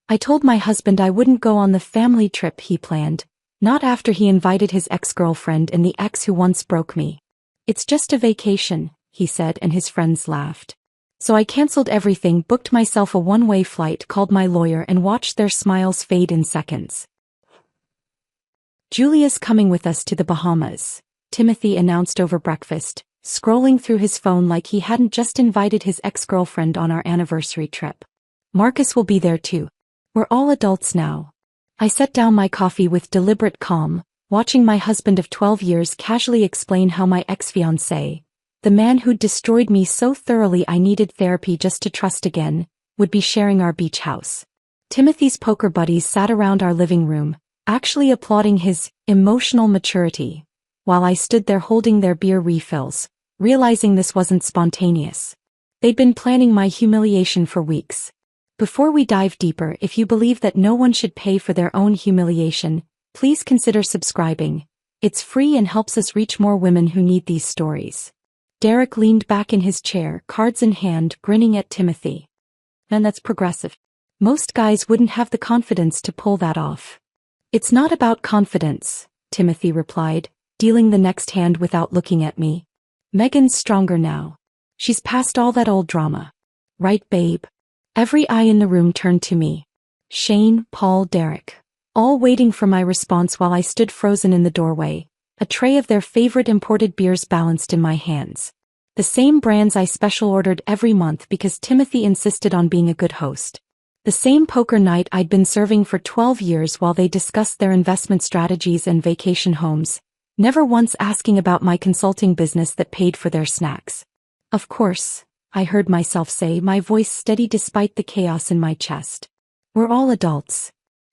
I told my husband I wouldn't go on the family trip he planned, not after he invited his ex-girlfriend and the ex who once broke me. It's just a vacation, he said, and his friends laughed. So I canceled everything, booked myself a one-way flight, called my lawyer, and watched their smiles fade in seconds. Julia's coming with us to the Bahamas, Timothy announced over breakfast, scrolling through his phone like he hadn't just invited his ex-girlfriend on our anniversary trip. Marcus will be there too. We're all adults now. I set down my coffee with deliberate calm, watching my husband of 12 years casually explain how my ex-fiancé, the man who'd destroyed me so thoroughly I needed therapy just to trust again, would be sharing our beach house. Timothy's poker buddies sat around our living room, actually applauding his emotional maturity, while I stood there holding their beer refills, realizing this wasn't spontaneous. They'd been planning my humiliation for weeks. Before we dive deeper, if you believe that no one should pay for their own humiliation, please consider subscribing. It's free and helps us reach more women who need these stories. Derek leaned back in his chair, cards in hand, grinning at Timothy. And that's progressive. Most guys wouldn't have the confidence to pull that off. It's not about confidence, Timothy replied, dealing the next hand without looking at me. Megan's stronger now. She's past all that old drama. Right, babe? Every eye in the room turned to me. Shane, Paul, Derek, all waiting for my response while I stood frozen in the doorway, a tray of their favorite imported beers balanced in my hands. The same brands I special ordered every month because Timothy insisted on being a good host. The same poker night I'd been serving for 12 years while they discussed their investment strategies and vacation homes, never once asking about my consulting business that paid for their snacks. Of course, I heard myself say, my voice steady despite the chaos in my chest. We're all adults.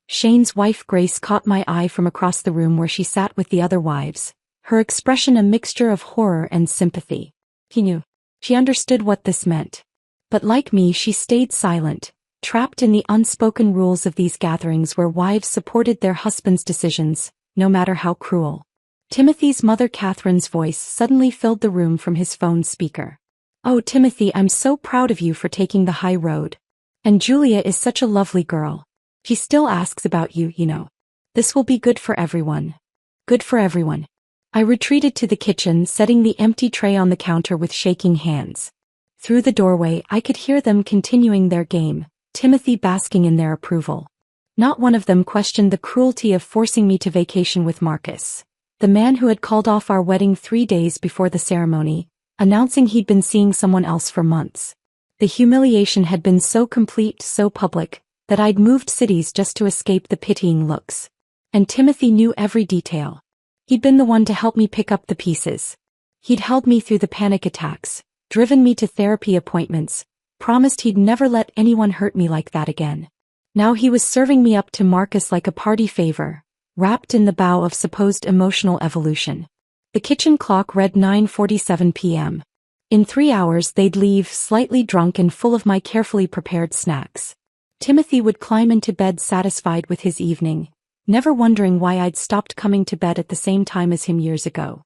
Shane's wife Grace caught my eye from across the room where she sat with the other wives, her expression a mixture of horror and sympathy. He knew. She understood what this meant. But like me, she stayed silent, trapped in the unspoken rules of these gatherings where wives supported their husbands' decisions, no matter how cruel. Timothy's mother Catherine's voice suddenly filled the room from his phone speaker. Oh, Timothy, I'm so proud of you for taking the high road. And Julia is such a lovely girl. She still asks about you, you know. This will be good for everyone. Good for everyone. I retreated to the kitchen, setting the empty tray on the counter with shaking hands. Through the doorway, I could hear them continuing their game, Timothy basking in their approval. Not one of them questioned the cruelty of forcing me to vacation with Marcus, the man who had called off our wedding 3 days before the ceremony, announcing he'd been seeing someone else for months. The humiliation had been so complete, so public, that I'd moved cities just to escape the pitying looks. And Timothy knew every detail. He'd been the one to help me pick up the pieces. He'd held me through the panic attacks, driven me to therapy appointments, promised he'd never let anyone hurt me like that again. Now he was serving me up to Marcus like a party favor, wrapped in the bow of supposed emotional evolution. The kitchen clock read 9:47 p.m. In 3 hours they'd leave, slightly drunk and full of my carefully prepared snacks. Timothy would climb into bed satisfied with his evening, never wondering why I'd stopped coming to bed at the same time as him years ago.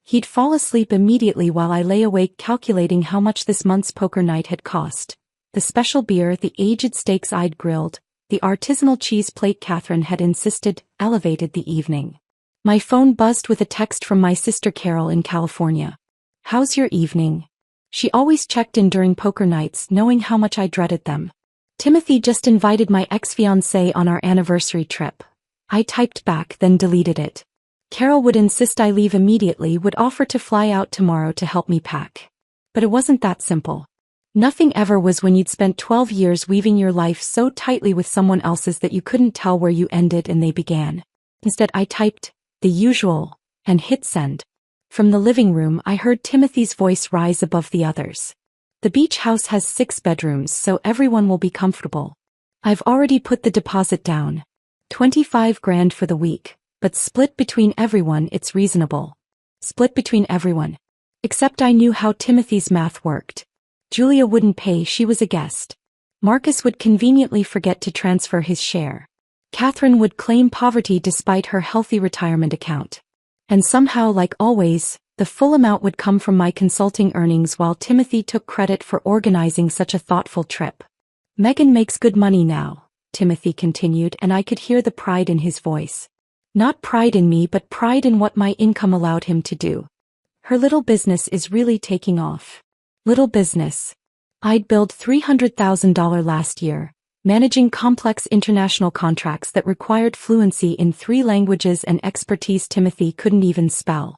He'd fall asleep immediately while I lay awake calculating how much this month's poker night had cost. The special beer, the aged steaks I'd grilled, the artisanal cheese plate Catherine had insisted elevated the evening. My phone buzzed with a text from my sister Carol in California. How's your evening? She always checked in during poker nights, knowing how much I dreaded them. Timothy just invited my ex-fiancé on our anniversary trip. I typed back, then deleted it. Carol would insist I leave immediately, would offer to fly out tomorrow to help me pack. But it wasn't that simple. Nothing ever was when you'd spent 12 years weaving your life so tightly with someone else's that you couldn't tell where you ended and they began. Instead I typed, the usual, and hit send. From the living room I heard Timothy's voice rise above the others. The beach house has 6 bedrooms, so everyone will be comfortable. I've already put the deposit down. 25 grand for the week, but split between everyone it's reasonable. Split between everyone. Except I knew how Timothy's math worked. Julia wouldn't pay, she was a guest. Marcus would conveniently forget to transfer his share. Catherine would claim poverty despite her healthy retirement account. And somehow, like always, the full amount would come from my consulting earnings while Timothy took credit for organizing such a thoughtful trip. Megan makes good money now, Timothy continued, and I could hear the pride in his voice. Not pride in me, but pride in what my income allowed him to do. Her little business is really taking off. Little business. I'd billed $300,000 last year, managing complex international contracts that required fluency in 3 languages and expertise Timothy couldn't even spell.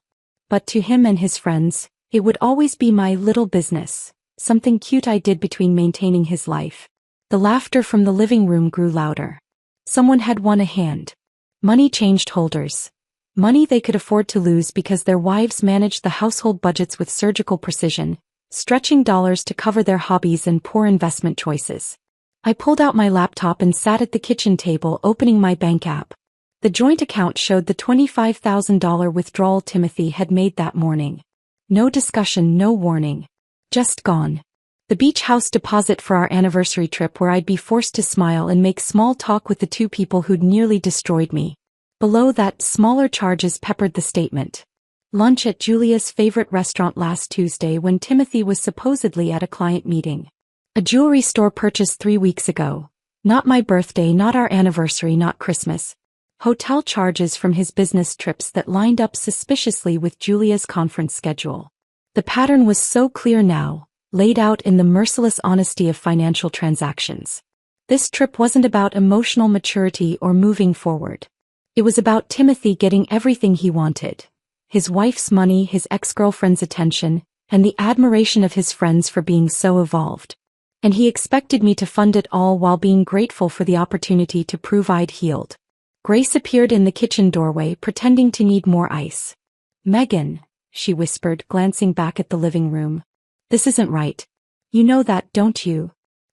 But to him and his friends, it would always be my little business, something cute I did between maintaining his life. The laughter from the living room grew louder. Someone had won a hand. Money changed holders. Money they could afford to lose because their wives managed the household budgets with surgical precision, stretching dollars to cover their hobbies and poor investment choices. I pulled out my laptop and sat at the kitchen table opening my bank app. The joint account showed the $25,000 withdrawal Timothy had made that morning. No discussion, no warning. Just gone. The beach house deposit for our anniversary trip where I'd be forced to smile and make small talk with the 2 people who'd nearly destroyed me. Below that, smaller charges peppered the statement. Lunch at Julia's favorite restaurant last Tuesday when Timothy was supposedly at a client meeting. A jewelry store purchase 3 weeks ago. Not my birthday, not our anniversary, not Christmas. Hotel charges from his business trips that lined up suspiciously with Julia's conference schedule. The pattern was so clear now, laid out in the merciless honesty of financial transactions. This trip wasn't about emotional maturity or moving forward. It was about Timothy getting everything he wanted. His wife's money, his ex-girlfriend's attention, and the admiration of his friends for being so evolved. And he expected me to fund it all while being grateful for the opportunity to prove I'd healed. Grace appeared in the kitchen doorway, pretending to need more ice. "Megan," she whispered, glancing back at the living room. "This isn't right. You know that, don't you?"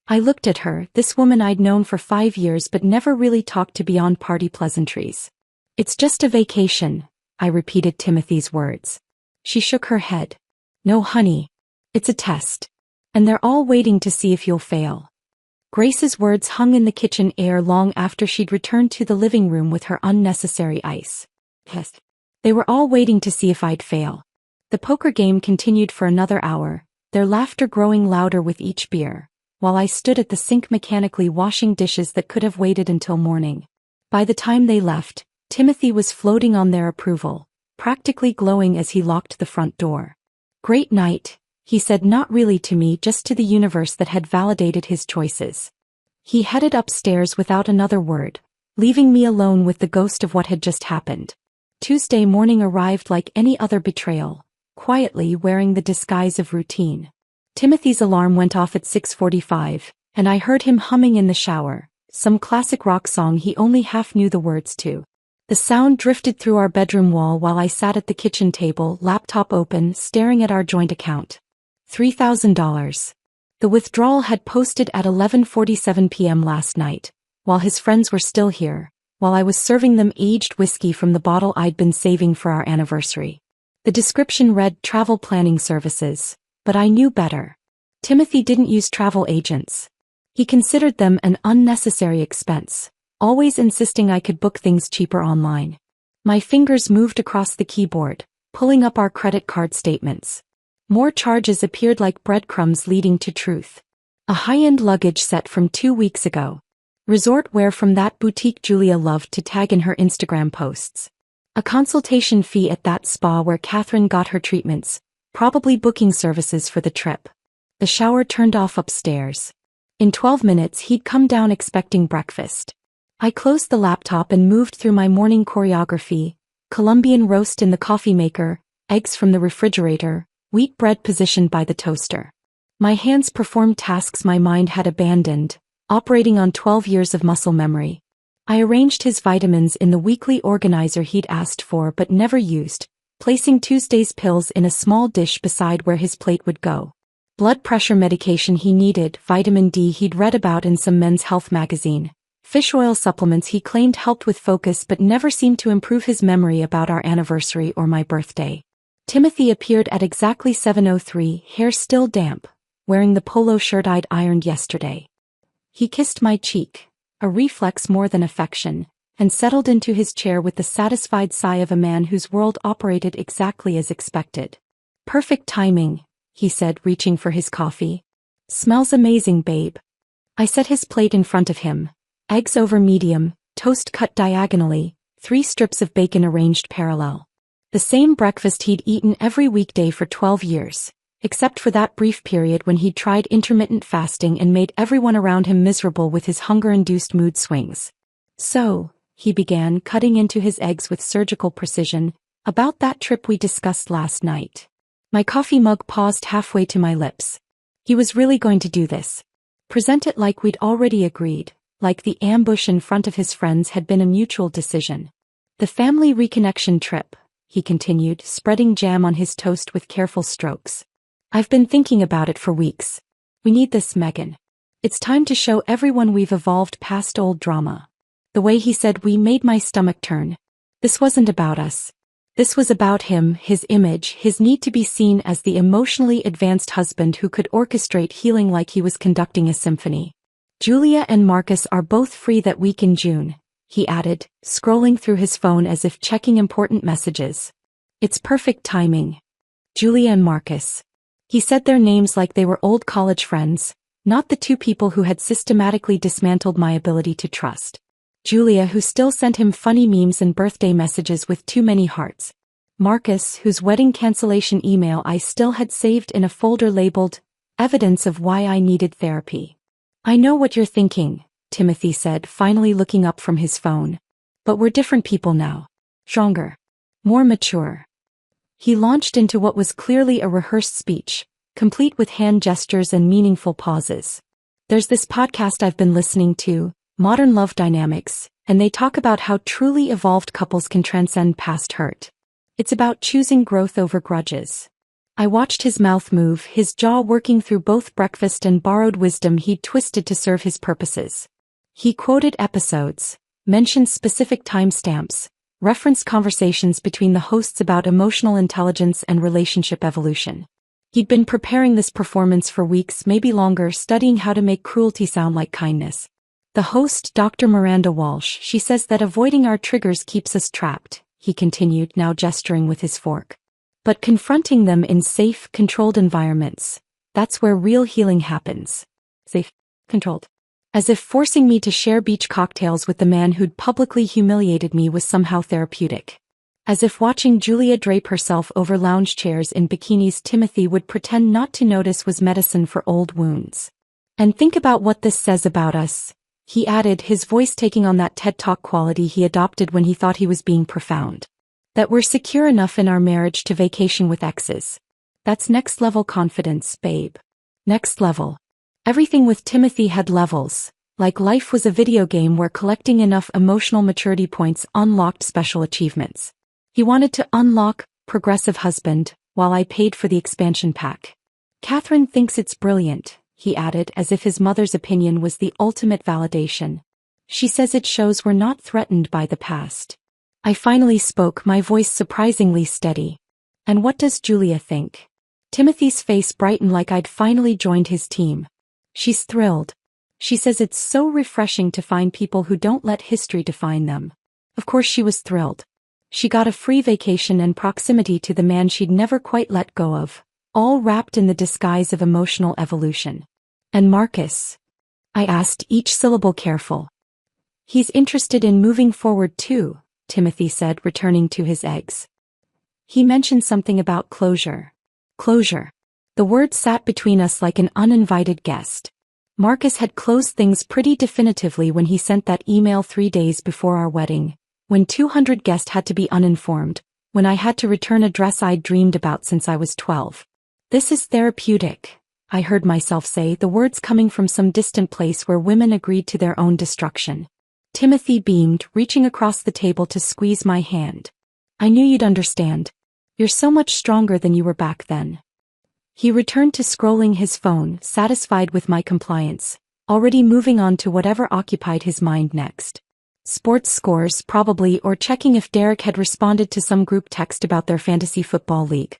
I looked at her, this woman I'd known for 5 years but never really talked to beyond party pleasantries. "It's just a vacation," I repeated Timothy's words. She shook her head. "No, honey. It's a test. And they're all waiting to see if you'll fail." Grace's words hung in the kitchen air long after she'd returned to the living room with her unnecessary ice. Yes. They were all waiting to see if I'd fail. The poker game continued for another hour, their laughter growing louder with each beer, while I stood at the sink mechanically washing dishes that could have waited until morning. By the time they left, Timothy was floating on their approval, practically glowing as he locked the front door. "Great night," he said, not really to me, just to the universe that had validated his choices. He headed upstairs without another word, leaving me alone with the ghost of what had just happened. Tuesday morning arrived like any other betrayal, quietly wearing the disguise of routine. Timothy's alarm went off at 6:45, and I heard him humming in the shower, some classic rock song he only half knew the words to. The sound drifted through our bedroom wall while I sat at the kitchen table, laptop open, staring at our joint account. $3,000. The withdrawal had posted at 11:47 p.m. last night, while his friends were still here, while I was serving them aged whiskey from the bottle I'd been saving for our anniversary. The description read travel planning services, but I knew better. Timothy didn't use travel agents. He considered them an unnecessary expense, always insisting I could book things cheaper online. My fingers moved across the keyboard, pulling up our credit card statements. More charges appeared like breadcrumbs leading to truth. A high-end luggage set from 2 weeks ago. Resort wear from that boutique Julia loved to tag in her Instagram posts. A consultation fee at that spa where Catherine got her treatments, probably booking services for the trip. The shower turned off upstairs. In 12 minutes he'd come down expecting breakfast. I closed the laptop and moved through my morning choreography: Colombian roast in the coffee maker, eggs from the refrigerator, wheat bread positioned by the toaster. My hands performed tasks my mind had abandoned, operating on 12 years of muscle memory. I arranged his vitamins in the weekly organizer he'd asked for but never used, placing Tuesday's pills in a small dish beside where his plate would go. Blood pressure medication he needed, vitamin D he'd read about in some men's health magazine, fish oil supplements he claimed helped with focus but never seemed to improve his memory about our anniversary or my birthday. Timothy appeared at exactly 7:03, hair still damp, wearing the polo shirt I'd ironed yesterday. He kissed my cheek, a reflex more than affection, and settled into his chair with the satisfied sigh of a man whose world operated exactly as expected. "Perfect timing," he said, reaching for his coffee. "Smells amazing, babe." I set his plate in front of him, Eggs over medium, toast cut diagonally, 3 strips of bacon arranged parallel. The same breakfast he'd eaten every weekday for 12 years, except for that brief period when he'd tried intermittent fasting and made everyone around him miserable with his hunger-induced mood swings. So, he began, cutting into his eggs with surgical precision, about that trip we discussed last night. My coffee mug paused halfway to my lips. He was really going to do this. Present it like we'd already agreed, like the ambush in front of his friends had been a mutual decision. The family reconnection trip, he continued, spreading jam on his toast with careful strokes. I've been thinking about it for weeks. We need this, Megan. It's time to show everyone we've evolved past old drama. The way he said we made my stomach turn. This wasn't about us. This was about him, his image, his need to be seen as the emotionally advanced husband who could orchestrate healing like he was conducting a symphony. Julia and Marcus are both free that week in June, he added, scrolling through his phone as if checking important messages. It's perfect timing. Julia and Marcus. He said their names like they were old college friends, not the 2 people who had systematically dismantled my ability to trust. Julia, who still sent him funny memes and birthday messages with too many hearts. Marcus, whose wedding cancellation email I still had saved in a folder labeled, Evidence of Why I Needed Therapy. I know what you're thinking, Timothy said, finally looking up from his phone. But we're different people now. Stronger. More mature. He launched into what was clearly a rehearsed speech, complete with hand gestures and meaningful pauses. There's this podcast I've been listening to, Modern Love Dynamics, and they talk about how truly evolved couples can transcend past hurt. It's about choosing growth over grudges. I watched his mouth move, his jaw working through both breakfast and borrowed wisdom he'd twisted to serve his purposes. He quoted episodes, mentioned specific timestamps, referenced conversations between the hosts about emotional intelligence and relationship evolution. He'd been preparing this performance for weeks, maybe longer, studying how to make cruelty sound like kindness. The host, Dr. Miranda Walsh, she says that avoiding our triggers keeps us trapped, he continued, now gesturing with his fork. But confronting them in safe, controlled environments, that's where real healing happens. Safe, controlled. As if forcing me to share beach cocktails with the man who'd publicly humiliated me was somehow therapeutic. As if watching Julia drape herself over lounge chairs in bikinis Timothy would pretend not to notice was medicine for old wounds. And think about what this says about us, he added, his voice taking on that TED Talk quality he adopted when he thought he was being profound. That we're secure enough in our marriage to vacation with exes. That's next-level confidence, babe. Next level. Everything with Timothy had levels, like life was a video game where collecting enough emotional maturity points unlocked special achievements. He wanted to unlock Progressive Husband, while I paid for the expansion pack. Catherine thinks it's brilliant, he added, as if his mother's opinion was the ultimate validation. She says it shows we're not threatened by the past. I finally spoke, my voice surprisingly steady. And what does Julia think? Timothy's face brightened like I'd finally joined his team. She's thrilled. She says it's so refreshing to find people who don't let history define them. Of course she was thrilled. She got a free vacation and proximity to the man she'd never quite let go of, all wrapped in the disguise of emotional evolution. And Marcus? I asked, each syllable careful. He's interested in moving forward too, Timothy said, returning to his eggs. He mentioned something about closure. Closure. The word sat between us like an uninvited guest. Marcus had closed things pretty definitively when he sent that email 3 days before our wedding, when 200 guests had to be uninformed, when I had to return a dress I'd dreamed about since I was 12. This is therapeutic, I heard myself say, the words coming from some distant place where women agreed to their own destruction. Timothy beamed, reaching across the table to squeeze my hand. I knew you'd understand. You're so much stronger than you were back then. He returned to scrolling his phone, satisfied with my compliance, already moving on to whatever occupied his mind next. Sports scores, probably, or checking if Derek had responded to some group text about their fantasy football league.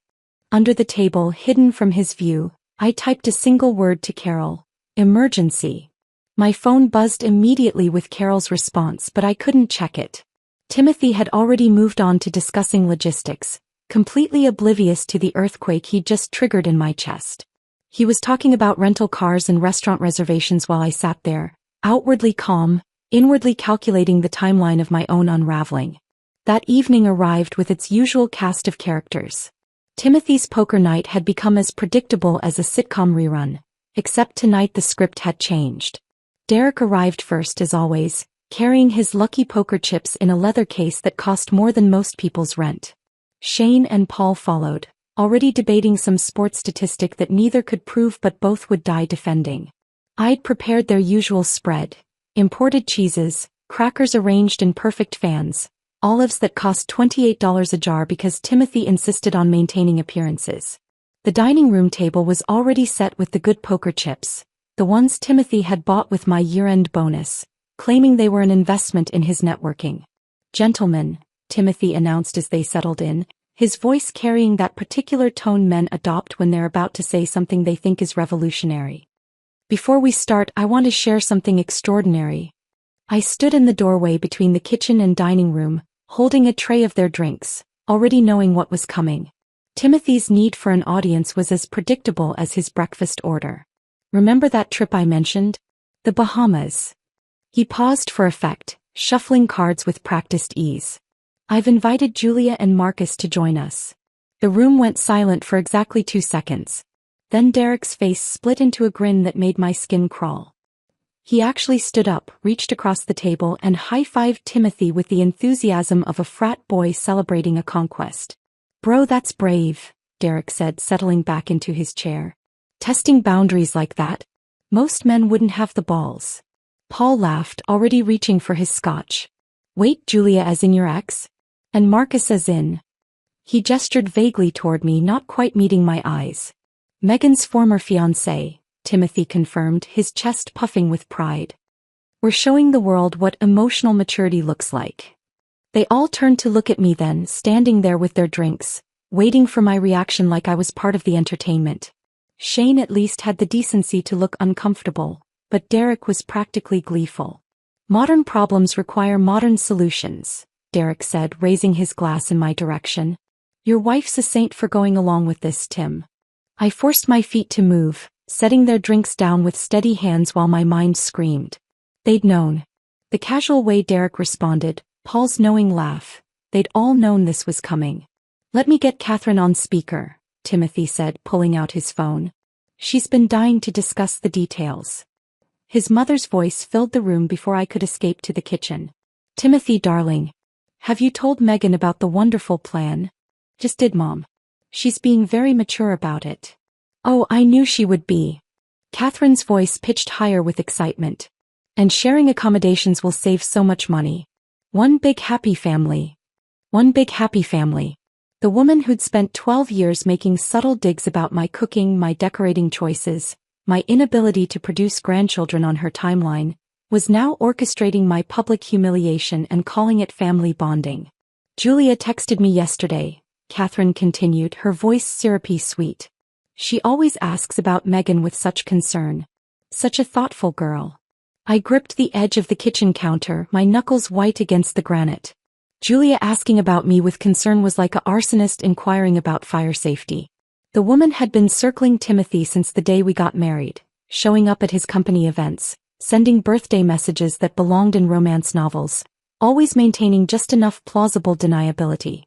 Under the table, hidden from his view, I typed a single word to Carol. Emergency. My phone buzzed immediately with Carol's response, but I couldn't check it. Timothy had already moved on to discussing logistics, completely oblivious to the earthquake he'd just triggered in my chest. He was talking about rental cars and restaurant reservations while I sat there, outwardly calm, inwardly calculating the timeline of my own unraveling. That evening arrived with its usual cast of characters. Timothy's poker night had become as predictable as a sitcom rerun, except tonight the script had changed. Derek arrived first as always, carrying his lucky poker chips in a leather case that cost more than most people's rent. Shane and Paul followed, already debating some sports statistic that neither could prove but both would die defending. I'd prepared their usual spread: imported cheeses, crackers arranged in perfect fans, olives that cost $28 a jar because Timothy insisted on maintaining appearances. The dining room table was already set with the good poker chips, the ones Timothy had bought with my year-end bonus, claiming they were an investment in his networking. "Gentlemen," Timothy announced as they settled in, his voice carrying that particular tone men adopt when they're about to say something they think is revolutionary. "Before we start, I want to share something extraordinary." I stood in the doorway between the kitchen and dining room, holding a tray of their drinks, already knowing what was coming. Timothy's need for an audience was as predictable as his breakfast order. "Remember that trip I mentioned? The Bahamas." He paused for effect, shuffling cards with practiced ease. "I've invited Julia and Marcus to join us." The room went silent for exactly 2 seconds. Then Derek's face split into a grin that made my skin crawl. He actually stood up, reached across the table and high-fived Timothy with the enthusiasm of a frat boy celebrating a conquest. "Bro, that's brave," Derek said, settling back into his chair. "Testing boundaries like that? Most men wouldn't have the balls." Paul laughed, already reaching for his scotch. "Wait, Julia as in your ex? And Marcus as in?" He gestured vaguely toward me, not quite meeting my eyes. "Megan's former fiancé," Timothy confirmed, his chest puffing with pride. "We're showing the world what emotional maturity looks like." They all turned to look at me then, standing there with their drinks, waiting for my reaction like I was part of the entertainment. Shane at least had the decency to look uncomfortable, but Derek was practically gleeful. "Modern problems require modern solutions," Derek said, raising his glass in my direction. "Your wife's a saint for going along with this, Tim." I forced my feet to move, setting their drinks down with steady hands while my mind screamed. They'd known. The casual way Derek responded, Paul's knowing laugh, they'd all known this was coming. "Let me get Catherine on speaker," Timothy said, pulling out his phone. "She's been dying to discuss the details." His mother's voice filled the room before I could escape to the kitchen. "Timothy, darling. Have you told Megan about the wonderful plan?" "Just did, Mom. She's being very mature about it." "Oh, I knew she would be." Catherine's voice pitched higher with excitement. "And sharing accommodations will save so much money. One big happy family." One big happy family. The woman who'd spent 12 years making subtle digs about my cooking, my decorating choices, my inability to produce grandchildren on her timeline, was now orchestrating my public humiliation and calling it family bonding. "Julia texted me yesterday," Catherine continued, her voice syrupy sweet. "She always asks about Megan with such concern. Such a thoughtful girl." I gripped the edge of the kitchen counter, my knuckles white against the granite. Julia asking about me with concern was like a arsonist inquiring about fire safety. The woman had been circling Timothy since the day we got married, showing up at his company events, sending birthday messages that belonged in romance novels, always maintaining just enough plausible deniability.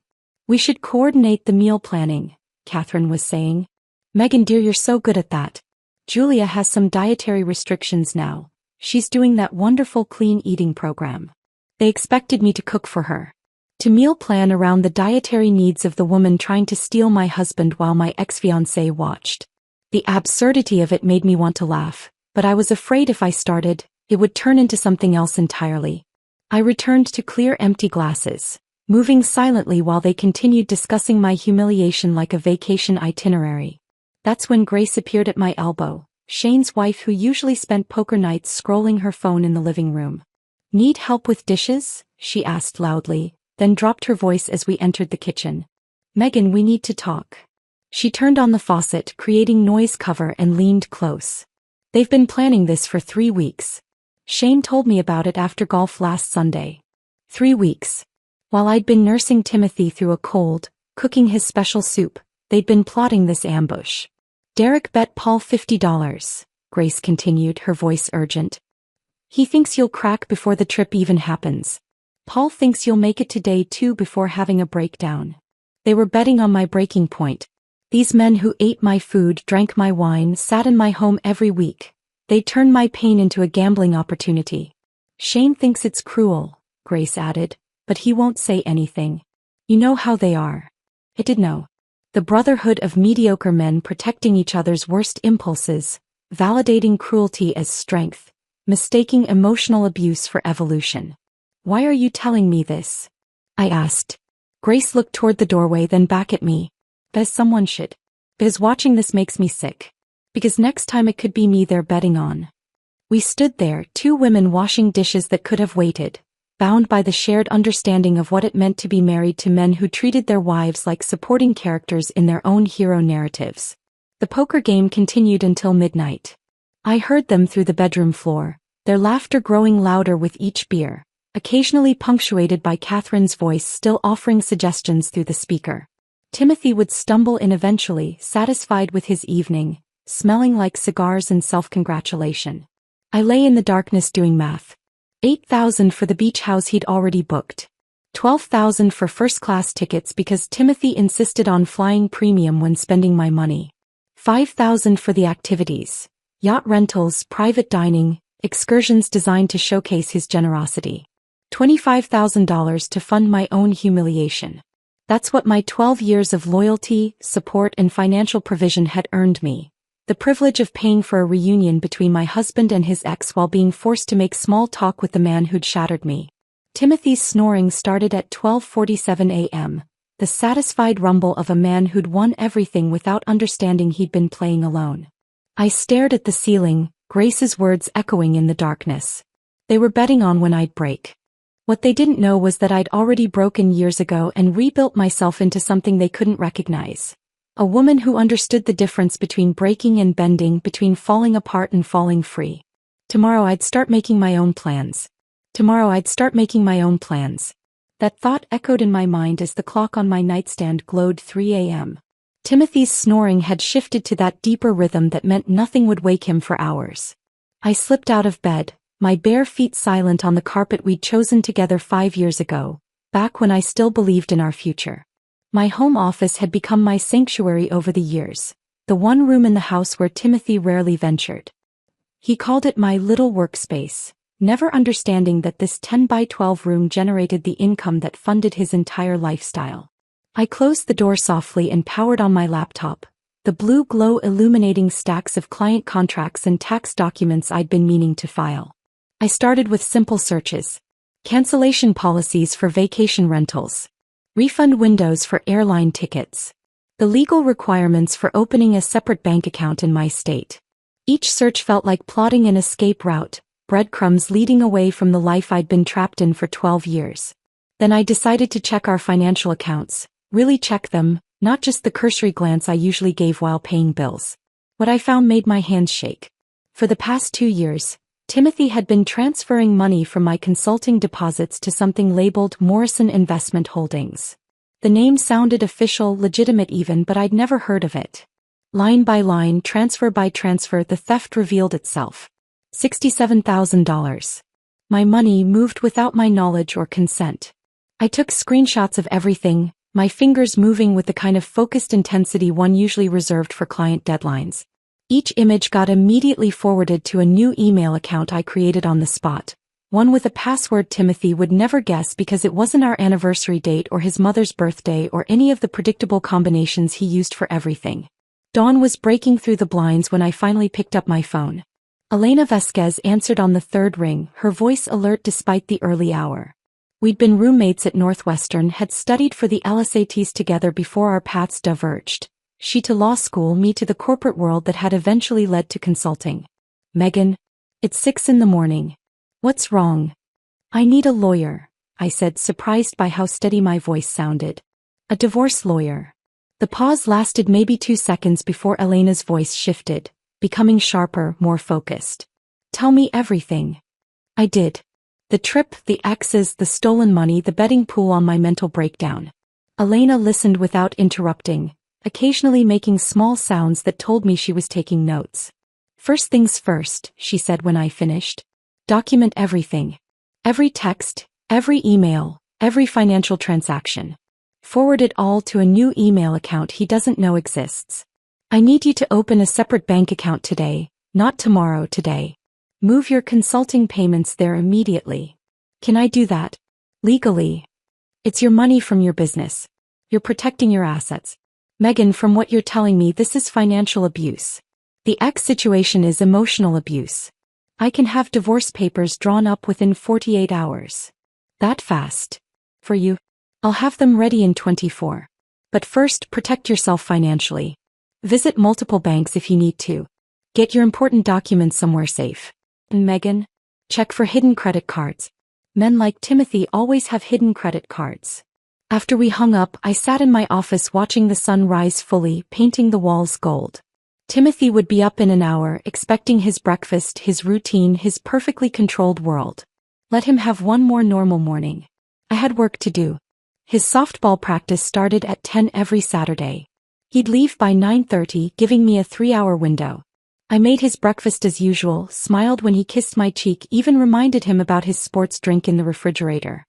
"We should coordinate the meal planning," Catherine was saying. "Megan dear, you're so good at that. Julia has some dietary restrictions now. She's doing that wonderful clean eating program. They expected me to cook for her. To meal plan around the dietary needs of the woman trying to steal my husband while my ex-fiancé watched. The absurdity of it made me want to laugh, but I was afraid if I started, it would turn into something else entirely. I returned to clear empty glasses, moving silently while they continued discussing my humiliation like a vacation itinerary. That's when Grace appeared at my elbow, Shane's wife who usually spent poker nights scrolling her phone in the living room. "Need help with dishes?" she asked loudly, then dropped her voice as we entered the kitchen. "Megan, we need to talk." She turned on the faucet, creating noise cover, and leaned close. "They've been planning this for 3 weeks. Shane told me about it after golf last Sunday." 3 weeks. While I'd been nursing Timothy through a cold, cooking his special soup, they'd been plotting this ambush. "Derek bet Paul $50, Grace continued, her voice urgent. He thinks you'll crack before the trip even happens. Paul thinks you'll make it to day 2 before having a breakdown. They were betting on my breaking point. These men who ate my food, drank my wine, sat in my home every week. They turned my pain into a gambling opportunity. Shane thinks it's cruel, Grace added, but he won't say anything. You know how they are. I did know. The brotherhood of mediocre men protecting each other's worst impulses, validating cruelty as strength, mistaking emotional abuse for evolution. Why are you telling me this? I asked. Grace looked toward the doorway, then back at me. Because someone should. Because watching this makes me sick. Because next time it could be me they're betting on. We stood there, 2 women washing dishes that could have waited, bound by the shared understanding of what it meant to be married to men who treated their wives like supporting characters in their own hero narratives. The poker game continued until midnight. I heard them through the bedroom floor, their laughter growing louder with each beer, occasionally punctuated by Catherine's voice still offering suggestions through the speaker. Timothy would stumble in eventually, satisfied with his evening, smelling like cigars and self-congratulation. I lay in the darkness doing math. $8,000 for the beach house he'd already booked. $12,000 for first-class tickets because Timothy insisted on flying premium when spending my money. $5,000 for the activities, yacht rentals, private dining, excursions designed to showcase his generosity. $25,000 to fund my own humiliation. That's what my 12 years of loyalty, support, and financial provision had earned me. The privilege of paying for a reunion between my husband and his ex while being forced to make small talk with the man who'd shattered me. Timothy's snoring started at 12:47 a.m., the satisfied rumble of a man who'd won everything without understanding he'd been playing alone. I stared at the ceiling, Grace's words echoing in the darkness. They were betting on when I'd break. What they didn't know was that I'd already broken years ago and rebuilt myself into something they couldn't recognize. A woman who understood the difference between breaking and bending, between falling apart and falling free. Tomorrow I'd start making my own plans. Tomorrow I'd start making my own plans. That thought echoed in my mind as the clock on my nightstand glowed 3 a.m. Timothy's snoring had shifted to that deeper rhythm that meant nothing would wake him for hours. I slipped out of bed, my bare feet silent on the carpet we'd chosen together 5 years ago, back when I still believed in our future. My home office had become my sanctuary over the years, the one room in the house where Timothy rarely ventured. He called it my little workspace, never understanding that this 10 by 12 room generated the income that funded his entire lifestyle. I closed the door softly and powered on my laptop, the blue glow illuminating stacks of client contracts and tax documents I'd been meaning to file. I started with simple searches. Cancellation policies for vacation rentals. Refund windows for airline tickets. The legal requirements for opening a separate bank account in my state. Each search felt like plotting an escape route, breadcrumbs leading away from the life I'd been trapped in for 12 years. Then I decided to check our financial accounts, really check them, not just the cursory glance I usually gave while paying bills. What I found made my hands shake. For the past 2 years, Timothy had been transferring money from my consulting deposits to something labeled Morrison Investment Holdings. The name sounded official, legitimate even, but I'd never heard of it. Line by line, transfer by transfer, the theft revealed itself. $67,000. My money moved without my knowledge or consent. I took screenshots of everything, my fingers moving with the kind of focused intensity one usually reserved for client deadlines. Each image got immediately forwarded to a new email account I created on the spot, one with a password Timothy would never guess because it wasn't our anniversary date or his mother's birthday or any of the predictable combinations he used for everything. Dawn was breaking through the blinds when I finally picked up my phone. Elena Vasquez answered on the third ring, her voice alert despite the early hour. We'd been roommates at Northwestern, had studied for the LSATs together before our paths diverged. She to law school, me to the corporate world that had eventually led to consulting. Megan, it's 6 a.m. What's wrong? I need a lawyer, I said, surprised by how steady my voice sounded. A divorce lawyer. The pause lasted maybe 2 seconds before Elena's voice shifted, becoming sharper, more focused. Tell me everything. I did. The trip, the exes, the stolen money, the betting pool, on my mental breakdown. Elena listened without interrupting, occasionally making small sounds that told me she was taking notes. First things first, she said when I finished. Document everything. Every text, every email, every financial transaction. Forward it all to a new email account he doesn't know exists. I need you to open a separate bank account today, not tomorrow, today. Move your consulting payments there immediately. Can I do that? Legally. It's your money from your business. You're protecting your assets. Megan, from what you're telling me, this is financial abuse. The X situation is emotional abuse. I can have divorce papers drawn up within 48 hours. That fast? For you? I'll have them ready in 24. But first, protect yourself financially. Visit multiple banks if you need to. Get your important documents somewhere safe. And Megan? Check for hidden credit cards. Men like Timothy always have hidden credit cards. After we hung up, I sat in my office watching the sun rise fully, painting the walls gold. Timothy would be up in an hour, expecting his breakfast, his routine, his perfectly controlled world. Let him have one more normal morning. I had work to do. His softball practice started at 10 every Saturday. He'd leave by 9:30, giving me a 3-hour window. I made his breakfast as usual, smiled when he kissed my cheek, even reminded him about his sports drink in the refrigerator.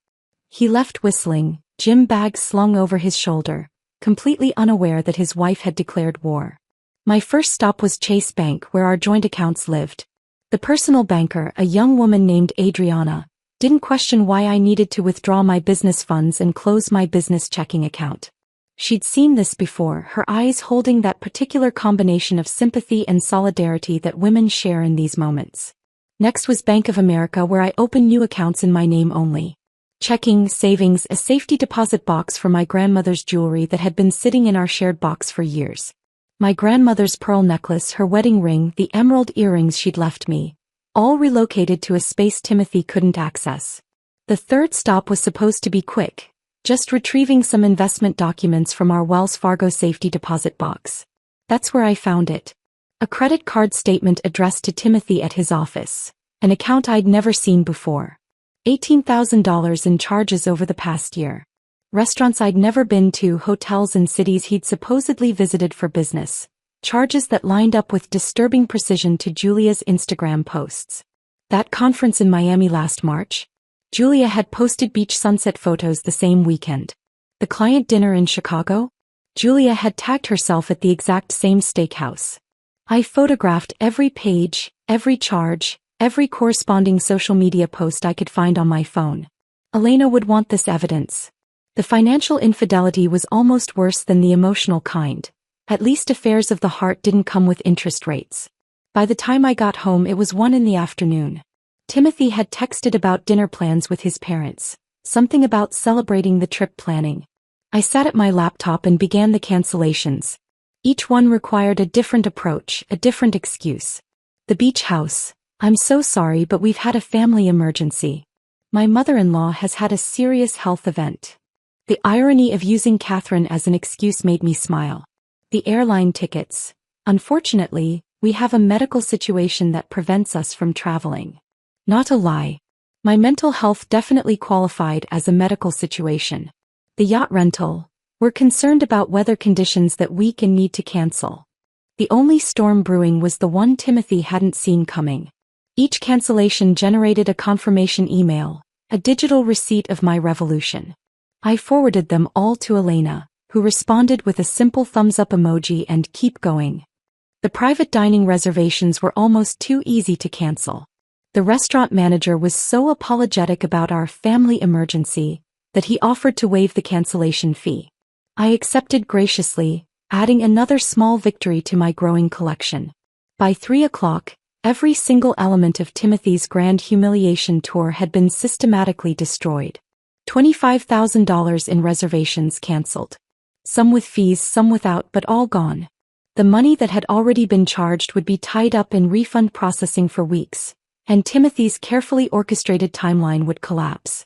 He left whistling, gym bag slung over his shoulder, completely unaware that his wife had declared war. My first stop was Chase Bank, where our joint accounts lived. The personal banker, a young woman named Adriana, didn't question why I needed to withdraw my business funds and close my business checking account. She'd seen this before, her eyes holding that particular combination of sympathy and solidarity that women share in these moments. Next was Bank of America, where I opened new accounts in my name only. Checking, savings, a safety deposit box for my grandmother's jewelry that had been sitting in our shared box for years. My grandmother's pearl necklace, her wedding ring, the emerald earrings she'd left me, all relocated to a space Timothy couldn't access. The third stop was supposed to be quick, just retrieving some investment documents from our Wells Fargo safety deposit box. That's where I found it. A credit card statement addressed to Timothy at his office, an account I'd never seen before. $18,000 in charges over the past year. Restaurants I'd never been to, hotels in cities he'd supposedly visited for business. Charges that lined up with disturbing precision to Julia's Instagram posts. That conference in Miami last March? Julia had posted beach sunset photos the same weekend. The client dinner in Chicago? Julia had tagged herself at the exact same steakhouse. I photographed every page, every charge, every corresponding social media post I could find on my phone. Elena would want this evidence. The financial infidelity was almost worse than the emotional kind. At least affairs of the heart didn't come with interest rates. By the time I got home, it was 1 in the afternoon. Timothy had texted about dinner plans with his parents, something about celebrating the trip planning. I sat at my laptop and began the cancellations. Each one required a different approach, a different excuse. The beach house. I'm so sorry, but we've had a family emergency. My mother-in-law has had a serious health event. The irony of using Catherine as an excuse made me smile. The airline tickets. Unfortunately, we have a medical situation that prevents us from traveling. Not a lie. My mental health definitely qualified as a medical situation. The yacht rental. We're concerned about weather conditions that week and need to cancel. The only storm brewing was the one Timothy hadn't seen coming. Each cancellation generated a confirmation email, a digital receipt of my revolution. I forwarded them all to Elena, who responded with a simple thumbs-up emoji and keep going. The private dining reservations were almost too easy to cancel. The restaurant manager was so apologetic about our family emergency that he offered to waive the cancellation fee. I accepted graciously, adding another small victory to my growing collection. By 3 o'clock, every single element of Timothy's grand humiliation tour had been systematically destroyed. $25,000 in reservations canceled. Some with fees, some without, but all gone. The money that had already been charged would be tied up in refund processing for weeks, and Timothy's carefully orchestrated timeline would collapse.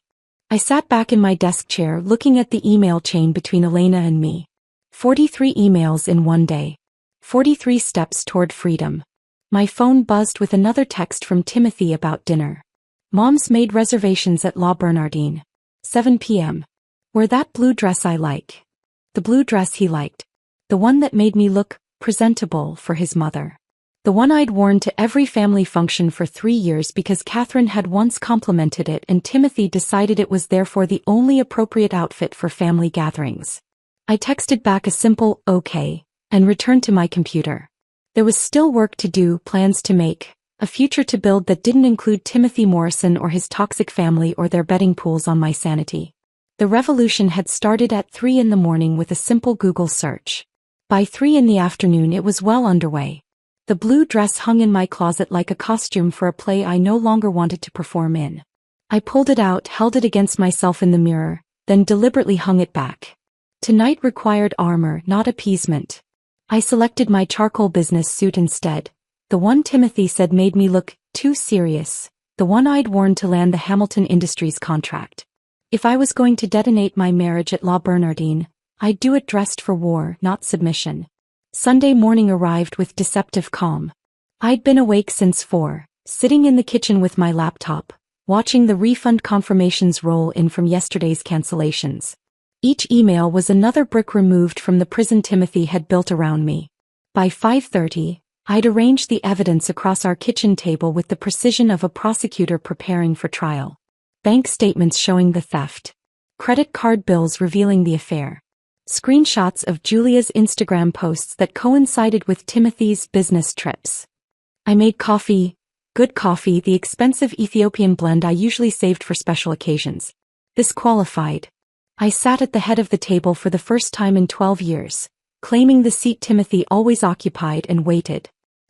I sat back in my desk chair looking at the email chain between Elena and me. 43 emails in one day. 43 steps toward freedom. My phone buzzed with another text from Timothy about dinner. Mom's made reservations at La Bernardine. 7 p.m. Wear that blue dress I like. The blue dress he liked. The one that made me look presentable for his mother. The one I'd worn to every family function for 3 years because Catherine had once complimented it and Timothy decided it was therefore the only appropriate outfit for family gatherings. I texted back a simple, okay, and returned to my computer. There was still work to do, plans to make, a future to build that didn't include Timothy Morrison or his toxic family or their betting pools on my sanity. The revolution had started at 3 in the morning with a simple Google search. By 3 in the afternoon it was well underway. The blue dress hung in my closet like a costume for a play I no longer wanted to perform in. I pulled it out, held it against myself in the mirror, then deliberately hung it back. Tonight required armor, not appeasement. I selected my charcoal business suit instead, the one Timothy said made me look too serious, the one I'd worn to land the Hamilton Industries contract. If I was going to detonate my marriage at La Bernardine, I'd do it dressed for war, not submission. Sunday morning arrived with deceptive calm. I'd been awake since 4, sitting in the kitchen with my laptop, watching the refund confirmations roll in from yesterday's cancellations. Each email was another brick removed from the prison Timothy had built around me. By 5:30, I'd arranged the evidence across our kitchen table with the precision of a prosecutor preparing for trial. Bank statements showing the theft. Credit card bills revealing the affair. Screenshots of Julia's Instagram posts that coincided with Timothy's business trips. I made coffee, good coffee, the expensive Ethiopian blend I usually saved for special occasions. This qualified. I sat at the head of the table for the first time in 12 years, claiming the seat Timothy always occupied, and waited.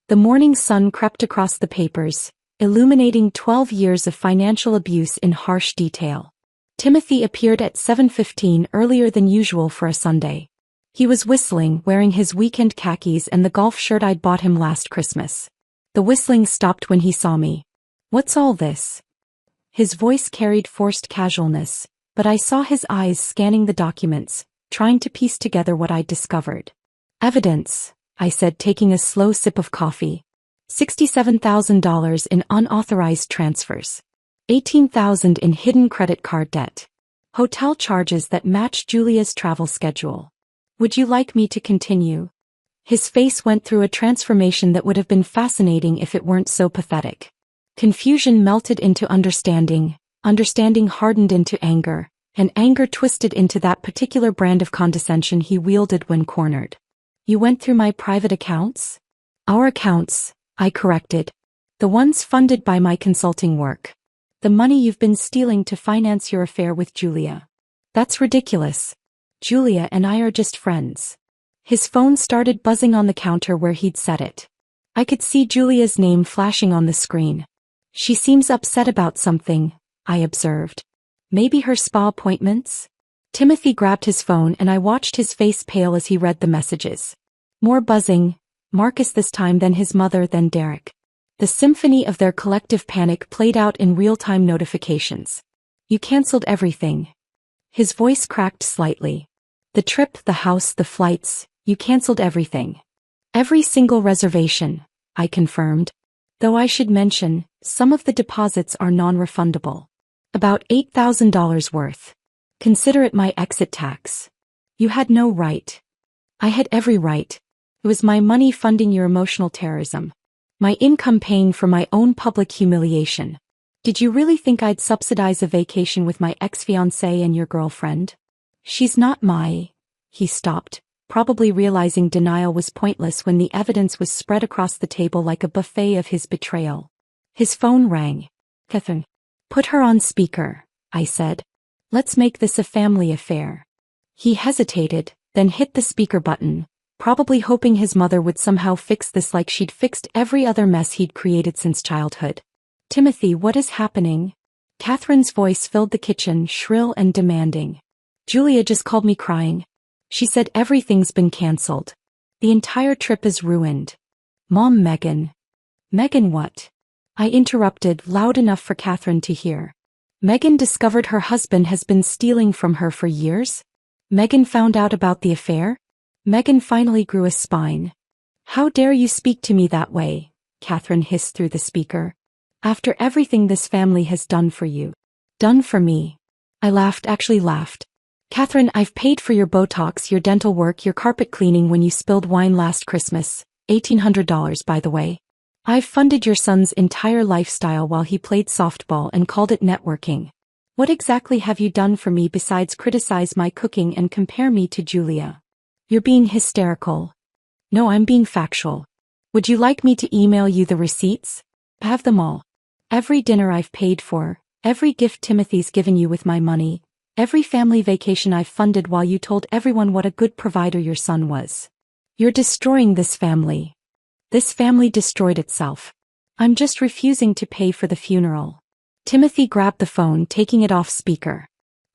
The morning sun crept across the papers, illuminating 12 years of financial abuse in harsh detail. Timothy appeared at 7:15, earlier than usual for a Sunday. He was whistling, wearing his weekend khakis and the golf shirt I'd bought him last Christmas. The whistling stopped when he saw me. "What's all this?" His voice carried forced casualness, but I saw his eyes scanning the documents, trying to piece together what I'd discovered. "Evidence," I said, taking a slow sip of coffee. $67,000 in unauthorized transfers. $18,000 in hidden credit card debt. Hotel charges that match Julia's travel schedule. "Would you like me to continue?" His face went through a transformation that would have been fascinating if it weren't so pathetic. Confusion melted into understanding, understanding hardened into anger, and anger twisted into that particular brand of condescension he wielded when cornered. "You went through my private accounts?" "Our accounts," I corrected. "The ones funded by my consulting work. The money you've been stealing to finance your affair with Julia." "That's ridiculous. Julia and I are just friends." His phone started buzzing on the counter where he'd set it. I could see Julia's name flashing on the screen. "She seems upset about something," I observed. "Maybe her spa appointments?" Timothy grabbed his phone and I watched his face pale as he read the messages. More buzzing, Marcus this time, then his mother, then Derek. The symphony of their collective panic played out in real-time notifications. "You canceled everything." His voice cracked slightly. "The trip, the house, the flights, you canceled everything." "Every single reservation," I confirmed. "Though I should mention, some of the deposits are non-refundable. About $8,000 worth. Consider it my exit tax." "You had no right." "I had every right. It was my money funding your emotional terrorism. My income paying for my own public humiliation. Did you really think I'd subsidize a vacation with my ex-fiancé and your girlfriend?" "She's not my..." He stopped, probably realizing denial was pointless when the evidence was spread across the table like a buffet of his betrayal. His phone rang. "Catherine." "Put her on speaker," I said. "Let's make this a family affair." He hesitated, then hit the speaker button, probably hoping his mother would somehow fix this like she'd fixed every other mess he'd created since childhood. "Timothy, what is happening?" Catherine's voice filled the kitchen, shrill and demanding. "Julia just called me crying. She said everything's been cancelled. The entire trip is ruined." "Mom, Megan." "Megan what?" I interrupted, loud enough for Catherine to hear. "Megan discovered her husband has been stealing from her for years? Megan found out about the affair?" Megan finally grew a spine. "How dare you speak to me that way?" Catherine hissed through the speaker. "After everything this family has done for you." "Done for me?" I laughed, actually laughed. "Catherine, I've paid for your Botox, your dental work, your carpet cleaning when you spilled wine last Christmas. $1,800, by the way. I've funded your son's entire lifestyle while he played softball and called it networking. What exactly have you done for me besides criticize my cooking and compare me to Julia? You're being hysterical. No, I'm being factual. Would you like me to email you the receipts? I have them all. Every dinner I've paid for, every gift Timothy's given you with my money, every family vacation I've funded while you told everyone what a good provider your son was. You're destroying this family. This family destroyed itself. I'm just refusing to pay for the funeral. Timothy grabbed the phone, taking it off speaker.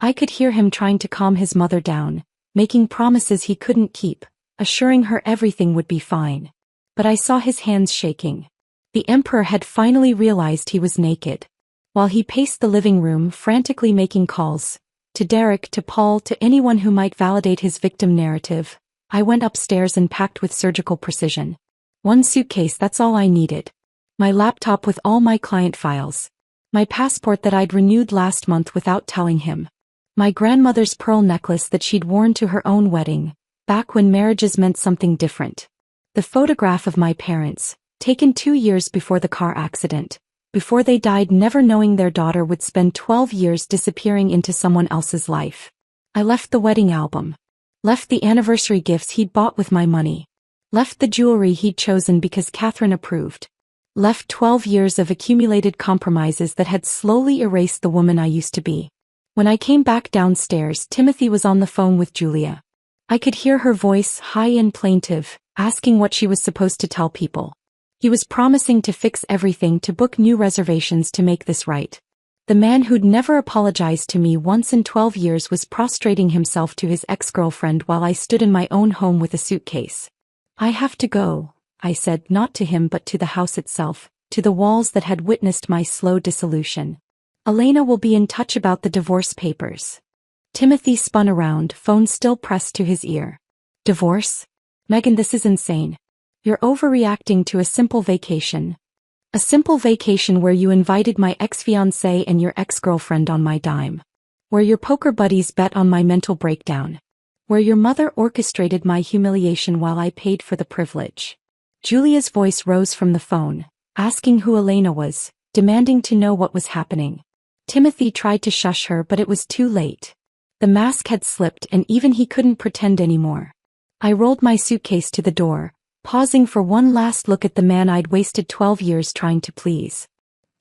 I could hear him trying to calm his mother down, making promises he couldn't keep, assuring her everything would be fine. But I saw his hands shaking. The emperor had finally realized he was naked. While he paced the living room, frantically making calls, to Derek, to Paul, to anyone who might validate his victim narrative, I went upstairs and packed with surgical precision. One suitcase, that's all I needed. My laptop with all my client files. My passport that I'd renewed last month without telling him. My grandmother's pearl necklace that she'd worn to her own wedding, back when marriages meant something different. The photograph of my parents, taken 2 years before the car accident, before they died, never knowing their daughter would spend 12 years disappearing into someone else's life. I left the wedding album. Left the anniversary gifts he'd bought with my money. Left the jewelry he'd chosen because Catherine approved. Left 12 years of accumulated compromises that had slowly erased the woman I used to be. When I came back downstairs, Timothy was on the phone with Julia. I could hear her voice, high and plaintive, asking what she was supposed to tell people. He was promising to fix everything, to book new reservations, to make this right. The man who'd never apologized to me once in 12 years was prostrating himself to his ex-girlfriend while I stood in my own home with a suitcase. I have to go, I said, not to him but to the house itself, to the walls that had witnessed my slow dissolution. Elena will be in touch about the divorce papers. Timothy spun around, phone still pressed to his ear. Divorce? Megan, this is insane. You're overreacting to a simple vacation. A simple vacation where you invited my ex-fiancé and your ex-girlfriend on my dime. Where your poker buddies bet on my mental breakdown. Where your mother orchestrated my humiliation while I paid for the privilege. Julia's voice rose from the phone, asking who Elena was, demanding to know what was happening. Timothy tried to shush her, but it was too late. The mask had slipped and even he couldn't pretend anymore. I rolled my suitcase to the door, pausing for one last look at the man I'd wasted 12 years trying to please.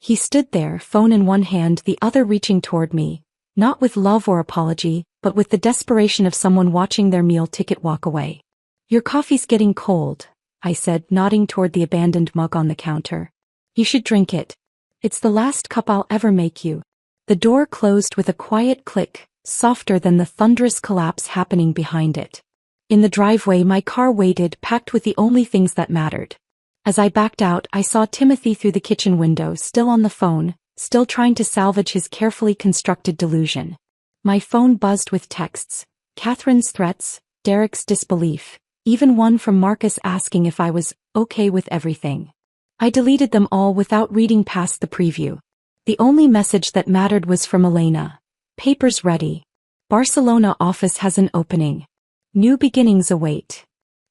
He stood there, phone in one hand, the other reaching toward me, not with love or apology, but with the desperation of someone watching their meal ticket walk away. Your coffee's getting cold, I said, nodding toward the abandoned mug on the counter. You should drink it. It's the last cup I'll ever make you. The door closed with a quiet click, softer than the thunderous collapse happening behind it. In the driveway, my car waited, packed with the only things that mattered. As I backed out, I saw Timothy through the kitchen window, still on the phone, still trying to salvage his carefully constructed delusion. My phone buzzed with texts, Catherine's threats, Derek's disbelief, even one from Marcus asking if I was okay with everything. I deleted them all without reading past the preview. The only message that mattered was from Elena. Papers ready. Barcelona office has an opening. New beginnings await.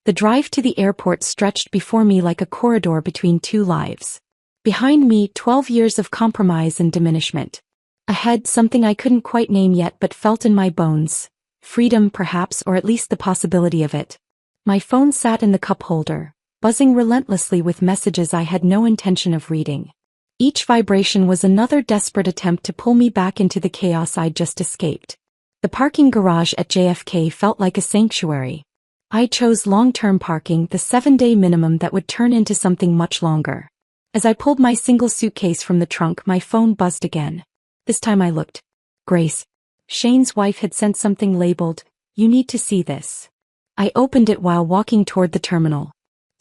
The drive to the airport stretched before me like a corridor between two lives. Behind me, 12 years of compromise and diminishment. Ahead, something I couldn't quite name yet but felt in my bones. Freedom, perhaps, or at least the possibility of it. My phone sat in the cup holder, buzzing relentlessly with messages I had no intention of reading. Each vibration was another desperate attempt to pull me back into the chaos I'd just escaped. The parking garage at JFK felt like a sanctuary. I chose long-term parking, the 7-day minimum that would turn into something much longer. As I pulled my single suitcase from the trunk, my phone buzzed again. This time I looked. Grace. Shane's wife had sent something labeled, "You need to see this." I opened it while walking toward the terminal.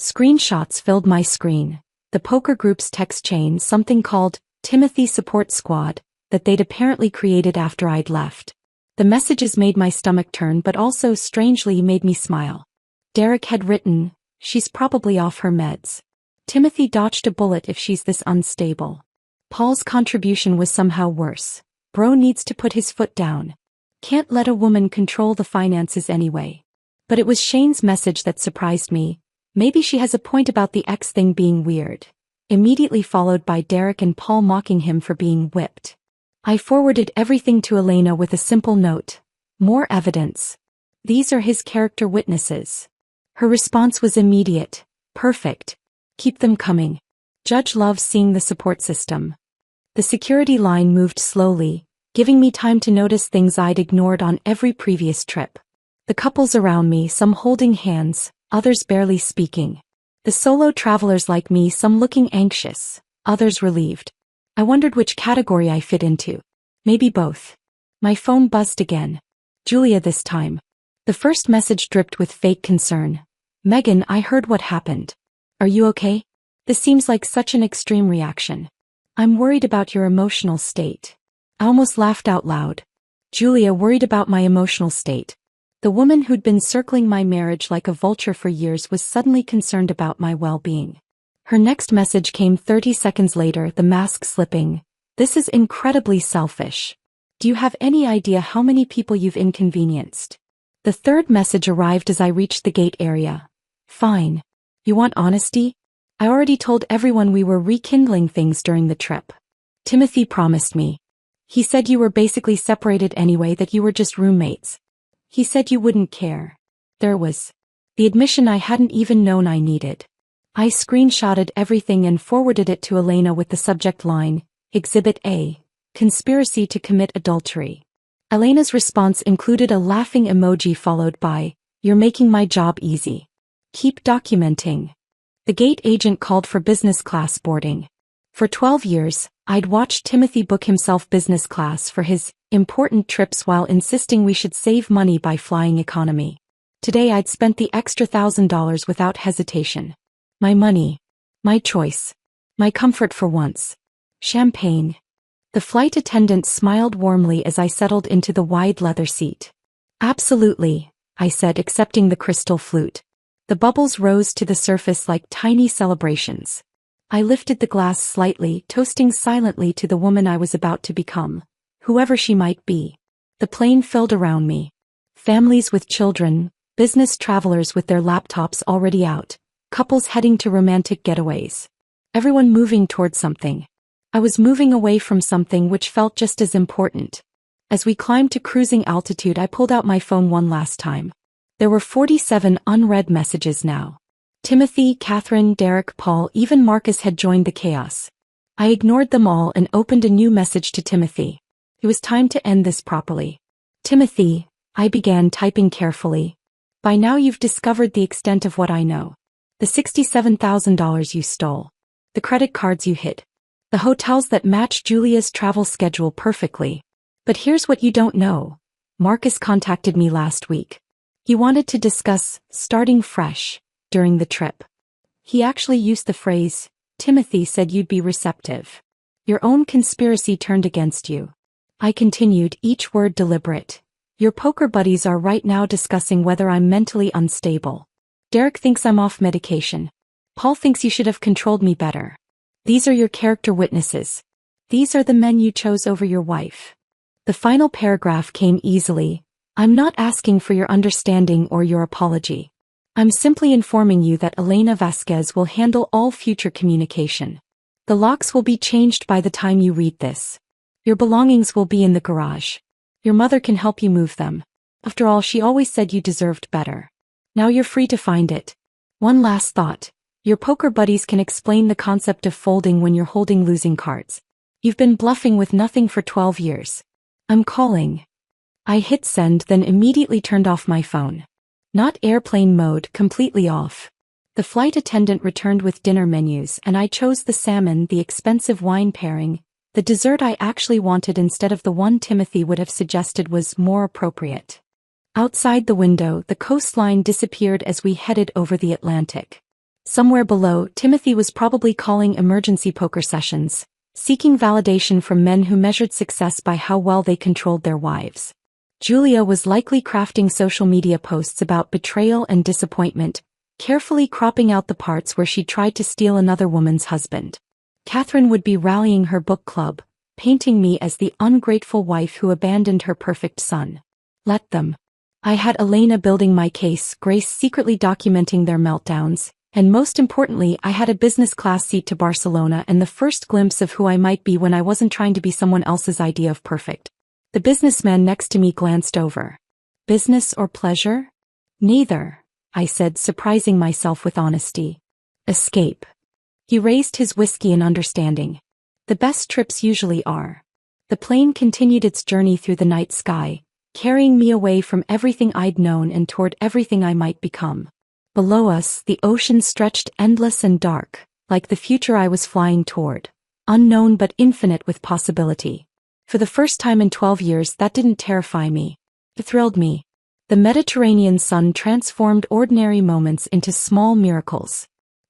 Screenshots filled my screen. The poker group's text chain, something called Timothy Support Squad, that they'd apparently created after I'd left. The messages made my stomach turn but also strangely made me smile. Derek had written, "She's probably off her meds. Timothy dodged a bullet if she's this unstable." Paul's contribution was somehow worse. "Bro needs to put his foot down. Can't let a woman control the finances anyway." But it was Shane's message that surprised me. Maybe she has a point about the ex thing being weird. Immediately followed by Derek and Paul mocking him for being whipped. I forwarded everything to Elena with a simple note. More evidence. These are his character witnesses. Her response was immediate. Perfect. Keep them coming. Judge loves seeing the support system. The security line moved slowly, giving me time to notice things I'd ignored on every previous trip. The couples around me, some holding hands, others barely speaking. The solo travelers like me, some looking anxious, others relieved. I wondered which category I fit into. Maybe both. My phone buzzed again. Julia this time. The first message dripped with fake concern. Megan, I heard what happened. Are you okay? This seems like such an extreme reaction. I'm worried about your emotional state. I almost laughed out loud. Julia, worried about my emotional state. The woman who'd been circling my marriage like a vulture for years was suddenly concerned about my well-being. Her next message came 30 seconds later, the mask slipping. This is incredibly selfish. Do you have any idea how many people you've inconvenienced? The third message arrived as I reached the gate area. Fine. You want honesty? I already told everyone we were rekindling things during the trip. Timothy promised me. He said you were basically separated anyway, that you were just roommates. He said you wouldn't care. There was the admission I hadn't even known I needed. I screenshotted everything and forwarded it to Elena with the subject line, Exhibit A, Conspiracy to Commit Adultery. Elena's response included a laughing emoji followed by, You're making my job easy. Keep documenting. The gate agent called for business class boarding. For 12 years, I'd watched Timothy book himself business class for his important trips while insisting we should save money by flying economy. Today I'd spent the extra $1,000 without hesitation. My money. My choice. My comfort for once. Champagne. The flight attendant smiled warmly as I settled into the wide leather seat. Absolutely, I said, accepting the crystal flute. The bubbles rose to the surface like tiny celebrations. I lifted the glass slightly, toasting silently to the woman I was about to become, whoever she might be. The plane filled around me. Families with children, business travelers with their laptops already out, couples heading to romantic getaways. Everyone moving toward something. I was moving away from something which felt just as important. As we climbed to cruising altitude, I pulled out my phone one last time. There were 47 unread messages now. Timothy, Catherine, Derek, Paul, even Marcus had joined the chaos. I ignored them all and opened a new message to Timothy. It was time to end this properly. Timothy, I began typing carefully. By now you've discovered the extent of what I know. The $67,000 you stole. The credit cards you hid. The hotels that match Julia's travel schedule perfectly. But here's what you don't know. Marcus contacted me last week. He wanted to discuss starting fresh during the trip. He actually used the phrase, Timothy said you'd be receptive. Your own conspiracy turned against you. I continued, each word deliberate. Your poker buddies are right now discussing whether I'm mentally unstable. Derek thinks I'm off medication. Paul thinks you should have controlled me better. These are your character witnesses. These are the men you chose over your wife. The final paragraph came easily. I'm not asking for your understanding or your apology. I'm simply informing you that Elena Vasquez will handle all future communication. The locks will be changed by the time you read this. Your belongings will be in the garage. Your mother can help you move them. After all, she always said you deserved better. Now you're free to find it. One last thought. Your poker buddies can explain the concept of folding when you're holding losing cards. You've been bluffing with nothing for 12 years. I'm calling. I hit send, then immediately turned off my phone. Not airplane mode, completely off. The flight attendant returned with dinner menus and I chose the salmon, the expensive wine pairing. The dessert I actually wanted instead of the one Timothy would have suggested was more appropriate. Outside the window, the coastline disappeared as we headed over the Atlantic. Somewhere below, Timothy was probably calling emergency poker sessions, seeking validation from men who measured success by how well they controlled their wives. Julia was likely crafting social media posts about betrayal and disappointment, carefully cropping out the parts where she tried to steal another woman's husband. Catherine would be rallying her book club, painting me as the ungrateful wife who abandoned her perfect son. Let them. I had Elena building my case, Grace secretly documenting their meltdowns, And most importantly, I had a business class seat to Barcelona and the first glimpse of who I might be when I wasn't trying to be someone else's idea of perfect. The businessman next to me glanced over. Business or pleasure? Neither, I said, surprising myself with honesty. Escape. He raised his whiskey in understanding. The best trips usually are. The plane continued its journey through the night sky, carrying me away from everything I'd known and toward everything I might become. Below us, the ocean stretched endless and dark, like the future I was flying toward, unknown but infinite with possibility. For the first time in 12 years, that didn't terrify me. It thrilled me. The Mediterranean sun transformed ordinary moments into small miracles.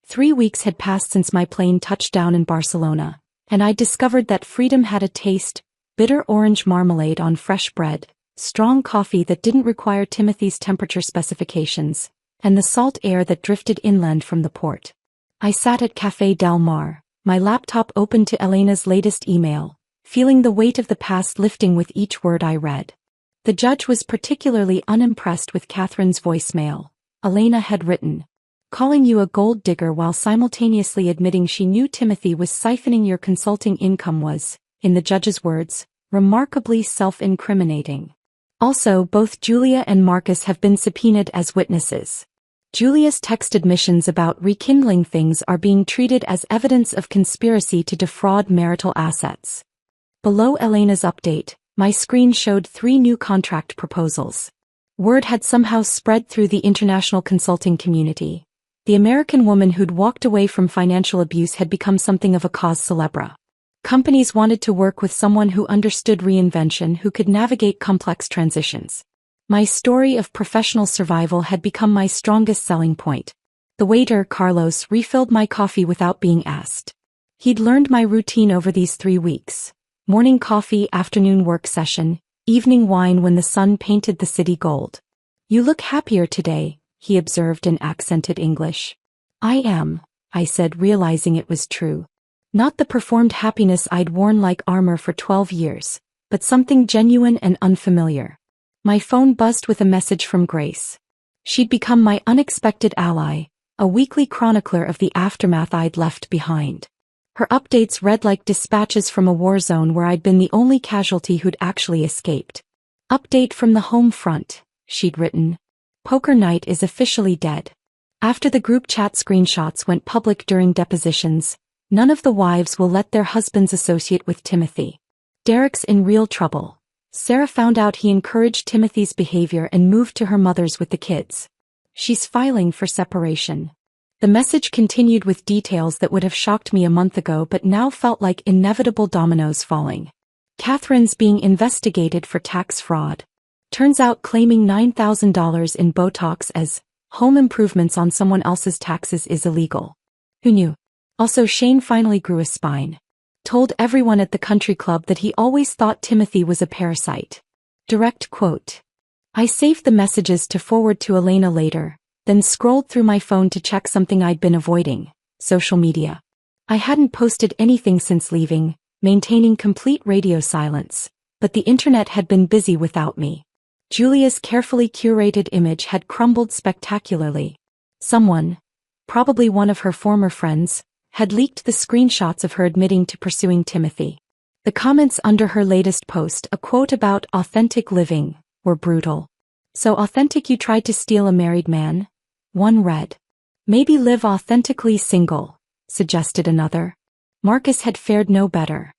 3 weeks had passed since my plane touched down in Barcelona, and I'd discovered that freedom had a taste: bitter orange marmalade on fresh bread, strong coffee that didn't require Timothy's temperature specifications, and the salt air that drifted inland from the port. I sat at Café Del Mar, my laptop open to Elena's latest email, feeling the weight of the past lifting with each word I read. The judge was particularly unimpressed with Catherine's voicemail. Elena had written, "Calling you a gold digger while simultaneously admitting she knew Timothy was siphoning your consulting income was, in the judge's words, remarkably self-incriminating. Also, both Julia and Marcus have been subpoenaed as witnesses. Julia's text admissions about rekindling things are being treated as evidence of conspiracy to defraud marital assets." Below Elena's update, my screen showed 3 new contract proposals. Word had somehow spread through the international consulting community. The American woman who'd walked away from financial abuse had become something of a cause célèbre. Companies wanted to work with someone who understood reinvention, who could navigate complex transitions. My story of professional survival had become my strongest selling point. The waiter, Carlos, refilled my coffee without being asked. He'd learned my routine over these 3 weeks. Morning coffee, afternoon work session, evening wine when the sun painted the city gold. "You look happier today," he observed in accented English. "I am," I said, realizing it was true. Not the performed happiness I'd worn like armor for 12 years, but something genuine and unfamiliar. My phone buzzed with a message from Grace. She'd become my unexpected ally, a weekly chronicler of the aftermath I'd left behind. Her updates read like dispatches from a war zone where I'd been the only casualty who'd actually escaped. "Update from the home front," she'd written. "Poker night is officially dead." After the group chat screenshots went public during depositions, none of the wives will let their husbands associate with Timothy. Derek's in real trouble. Sarah found out he encouraged Timothy's behavior and moved to her mother's with the kids. She's filing for separation. The message continued with details that would have shocked me a month ago but now felt like inevitable dominoes falling. Catherine's being investigated for tax fraud. Turns out claiming $9,000 in Botox as home improvements on someone else's taxes is illegal. Who knew? Also, Shane finally grew a spine. Told everyone at the country club that he always thought Timothy was a parasite. Direct quote. I saved the messages to forward to Elena later, then scrolled through my phone to check something I'd been avoiding: social media. I hadn't posted anything since leaving, maintaining complete radio silence, but the internet had been busy without me. Julia's carefully curated image had crumbled spectacularly. Someone, probably one of her former friends, had leaked the screenshots of her admitting to pursuing Timothy. The comments under her latest post, a quote about authentic living, were brutal. "So authentic you tried to steal a married man?" One read. "Maybe live authentically single," suggested another. Marcus had fared no better.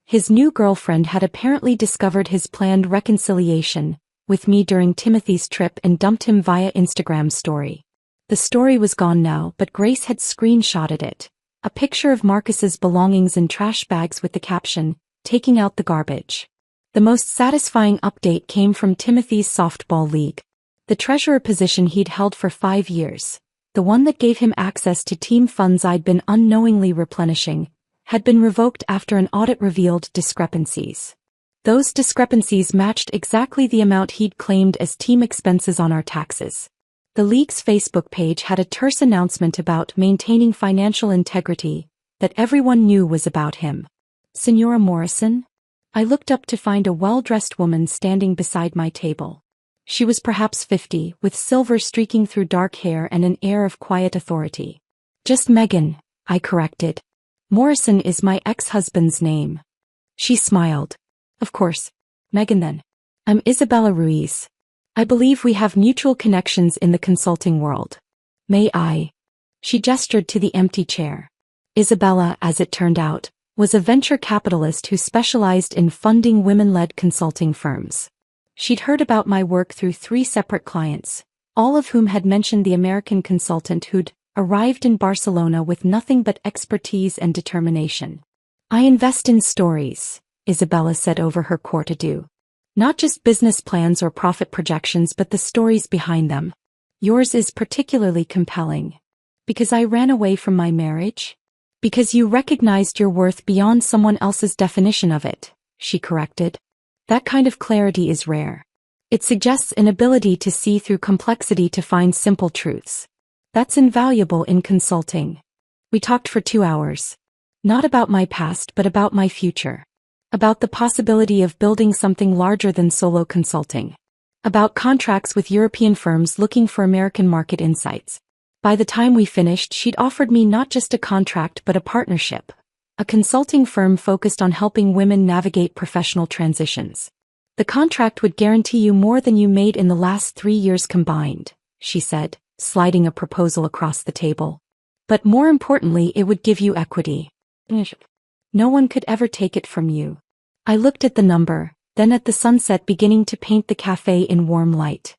His new girlfriend had apparently discovered his planned reconciliation with me during Timothy's trip and dumped him via Instagram story. The story was gone now, but Grace had screenshotted it. A picture of Marcus's belongings in trash bags with the caption, "Taking out the garbage." The most satisfying update came from Timothy's softball league. The treasurer position he'd held for 5 years, the one that gave him access to team funds I'd been unknowingly replenishing, had been revoked after an audit revealed discrepancies. Those discrepancies matched exactly the amount he'd claimed as team expenses on our taxes. The league's Facebook page had a terse announcement about maintaining financial integrity that everyone knew was about him. "Senora Morrison?" I looked up to find a well-dressed woman standing beside my table. She was perhaps 50, with silver streaking through dark hair and an air of quiet authority. Just Megan, I corrected. Morrison is my ex-husband's name. She smiled. Of course. Megan then. I'm Isabella Ruiz. I believe we have mutual connections in the consulting world. May I? She gestured to the empty chair. Isabella, as it turned out, was a venture capitalist who specialized in funding women-led consulting firms. She'd heard about my work through 3 separate clients, all of whom had mentioned the American consultant who'd arrived in Barcelona with nothing but expertise and determination. I invest in stories, Isabella said over her quart adieu. Not just business plans or profit projections but the stories behind them. Yours is particularly compelling. Because I ran away from my marriage? Because you recognized your worth beyond someone else's definition of it, she corrected. That kind of clarity is rare. It suggests an ability to see through complexity to find simple truths. That's invaluable in consulting. We talked for 2 hours. Not about my past but about my future. About the possibility of building something larger than solo consulting. About contracts with European firms looking for American market insights. By the time we finished, she'd offered me not just a contract but a partnership. A consulting firm focused on helping women navigate professional transitions. The contract would guarantee you more than you made in the last 3 years combined, she said, sliding a proposal across the table. But more importantly, it would give you equity. No one could ever take it from you. I looked at the number, then at the sunset beginning to paint the cafe in warm light.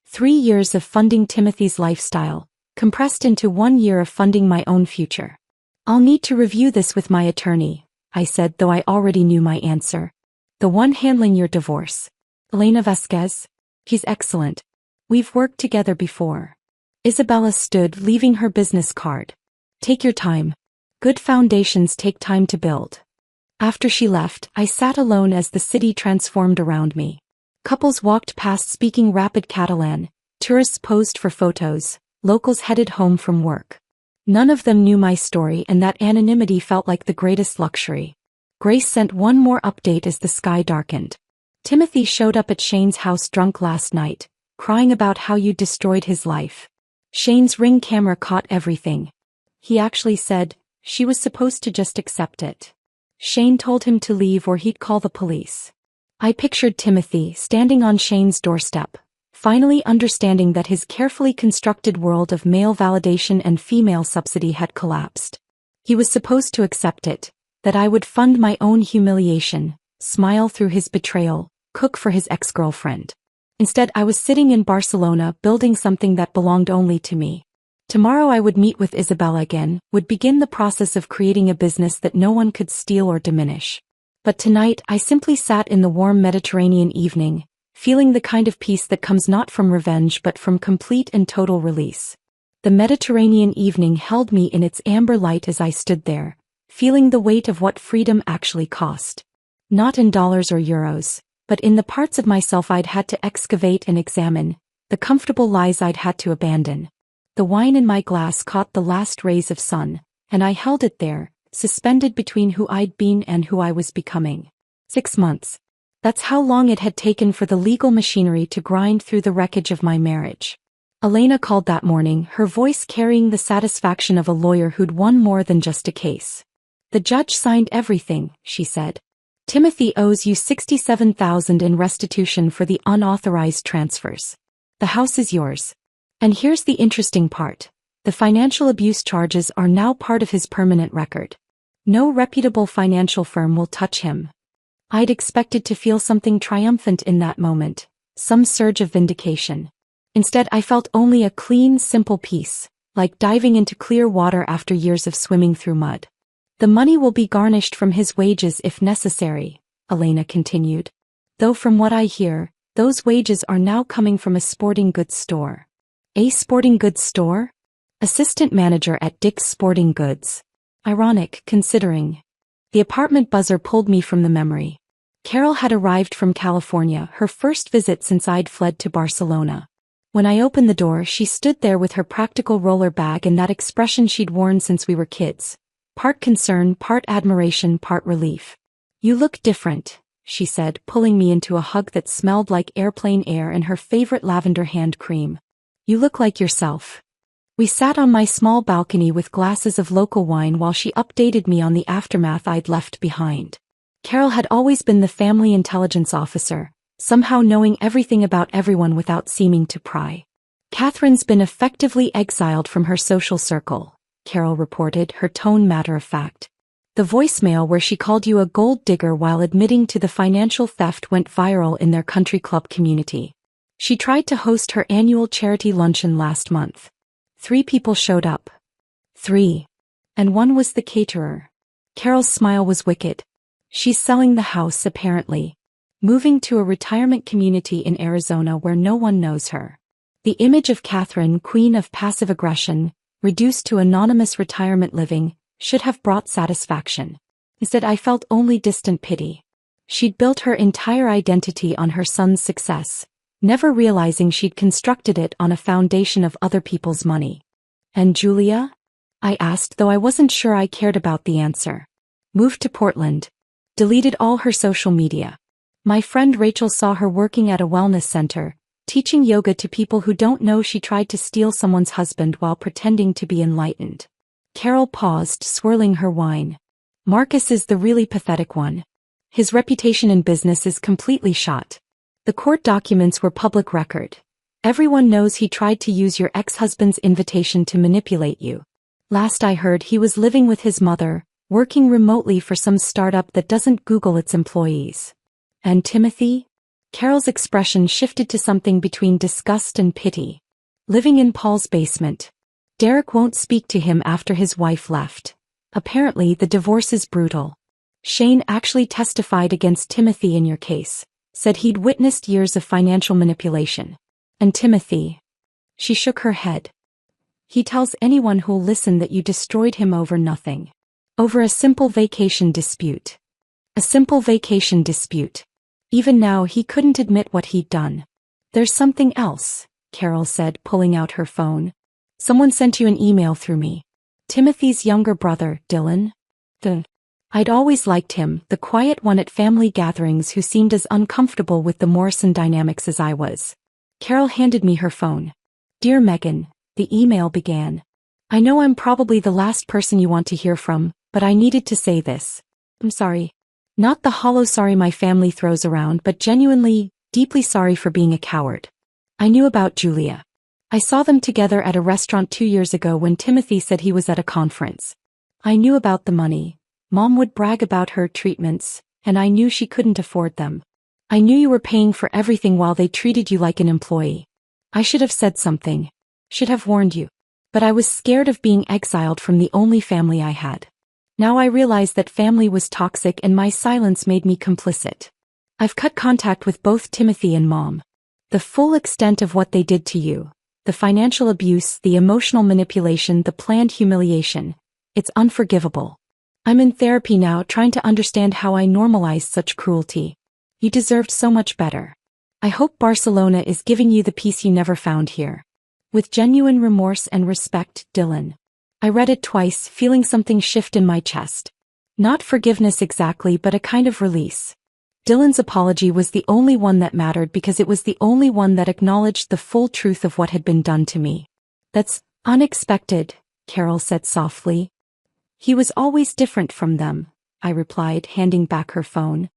3 years of funding Timothy's lifestyle, compressed into 1 year of funding my own future. I'll need to review this with my attorney, I said, though I already knew my answer. The one handling your divorce. Elena Vasquez? He's excellent. We've worked together before. Isabella stood, leaving her business card. Take your time. Good foundations take time to build. After she left, I sat alone as the city transformed around me. Couples walked past speaking rapid Catalan, tourists posed for photos, locals headed home from work. None of them knew my story, and that anonymity felt like the greatest luxury. Grace sent one more update as the sky darkened. Timothy showed up at Shane's house drunk last night, crying about how you destroyed his life. Shane's Ring camera caught everything. He actually said she was supposed to just accept it. Shane told him to leave or he'd call the police. I pictured Timothy standing on Shane's doorstep, finally understanding that his carefully constructed world of male validation and female subsidy had collapsed. He was supposed to accept it, that I would fund my own humiliation, smile through his betrayal, cook for his ex-girlfriend. Instead, I was sitting in Barcelona building something that belonged only to me. Tomorrow I would meet with Isabella again, would begin the process of creating a business that no one could steal or diminish. But tonight I simply sat in the warm Mediterranean evening, feeling the kind of peace that comes not from revenge but from complete and total release. The Mediterranean evening held me in its amber light as I stood there, feeling the weight of what freedom actually cost. Not in dollars or euros, but in the parts of myself I'd had to excavate and examine, the comfortable lies I'd had to abandon. The wine in my glass caught the last rays of sun, and I held it there, suspended between who I'd been and who I was becoming. 6 months. That's how long it had taken for the legal machinery to grind through the wreckage of my marriage. Elena called that morning, her voice carrying the satisfaction of a lawyer who'd won more than just a case. The judge signed everything, she said. Timothy owes you $67,000 in restitution for the unauthorized transfers. The house is yours. And here's the interesting part. The financial abuse charges are now part of his permanent record. No reputable financial firm will touch him. I'd expected to feel something triumphant in that moment, some surge of vindication. Instead, I felt only a clean, simple peace, like diving into clear water after years of swimming through mud. The money will be garnished from his wages if necessary, Elena continued. Though from what I hear, those wages are now coming from a sporting goods store. A sporting goods store? Assistant manager at Dick's Sporting Goods. Ironic, considering. The apartment buzzer pulled me from the memory. Carol had arrived from California, her first visit since I'd fled to Barcelona. When I opened the door, she stood there with her practical roller bag and that expression she'd worn since we were kids. Part concern, part admiration, part relief. You look different, she said, pulling me into a hug that smelled like airplane air and her favorite lavender hand cream. You look like yourself. We sat on my small balcony with glasses of local wine while she updated me on the aftermath I'd left behind. Carol had always been the family intelligence officer, somehow knowing everything about everyone without seeming to pry. Catherine's been effectively exiled from her social circle, Carol reported, her tone matter-of-fact. The voicemail where she called you a gold digger while admitting to the financial theft went viral in their country club community. She tried to host her annual charity luncheon last month. 3 people showed up. 3. And one was the caterer. Carol's smile was wicked. She's selling the house apparently. Moving to a retirement community in Arizona where no one knows her. The image of Catherine, queen of passive aggression, reduced to anonymous retirement living, should have brought satisfaction. Instead, I felt only distant pity. She'd built her entire identity on her son's success, never realizing she'd constructed it on a foundation of other people's money. And Julia? I asked, though I wasn't sure I cared about the answer. Moved to Portland. Deleted all her social media. My friend Rachel saw her working at a wellness center, teaching yoga to people who don't know she tried to steal someone's husband while pretending to be enlightened. Carol paused, swirling her wine. Marcus is the really pathetic one. His reputation in business is completely shot. The court documents were public record. Everyone knows he tried to use your ex-husband's invitation to manipulate you. Last I heard, he was living with his mother, working remotely for some startup that doesn't Google its employees. And Timothy? Carol's expression shifted to something between disgust and pity. Living in Paul's basement. Derek won't speak to him after his wife left. Apparently the divorce is brutal. Shane actually testified against Timothy in your case. Said he'd witnessed years of financial manipulation. And Timothy? She shook her head. He tells anyone who'll listen that you destroyed him over nothing. Over a simple vacation dispute. A simple vacation dispute. Even now he couldn't admit what he'd done. There's something else, Carol said, pulling out her phone. Someone sent you an email through me. Timothy's younger brother, Dylan? I'd always liked him, the quiet one at family gatherings who seemed as uncomfortable with the Morrison dynamics as I was. Carol handed me her phone. Dear Megan, the email began. I know I'm probably the last person you want to hear from, but I needed to say this. I'm sorry. Not the hollow sorry my family throws around, but genuinely, deeply sorry for being a coward. I knew about Julia. I saw them together at a restaurant 2 years ago when Timothy said he was at a conference. I knew about the money. Mom would brag about her treatments, and I knew she couldn't afford them. I knew you were paying for everything while they treated you like an employee. I should have said something. Should have warned you. But I was scared of being exiled from the only family I had. Now I realize that family was toxic and my silence made me complicit. I've cut contact with both Timothy and Mom. The full extent of what they did to you, the financial abuse, the emotional manipulation, the planned humiliation, it's unforgivable. I'm in therapy now trying to understand how I normalized such cruelty. You deserved so much better. I hope Barcelona is giving you the peace you never found here. With genuine remorse and respect, Dylan. I read it twice, feeling something shift in my chest. Not forgiveness exactly, but a kind of release. Dylan's apology was the only one that mattered because it was the only one that acknowledged the full truth of what had been done to me. That's unexpected, Carol said softly. He was always different from them, I replied, handing back her phone.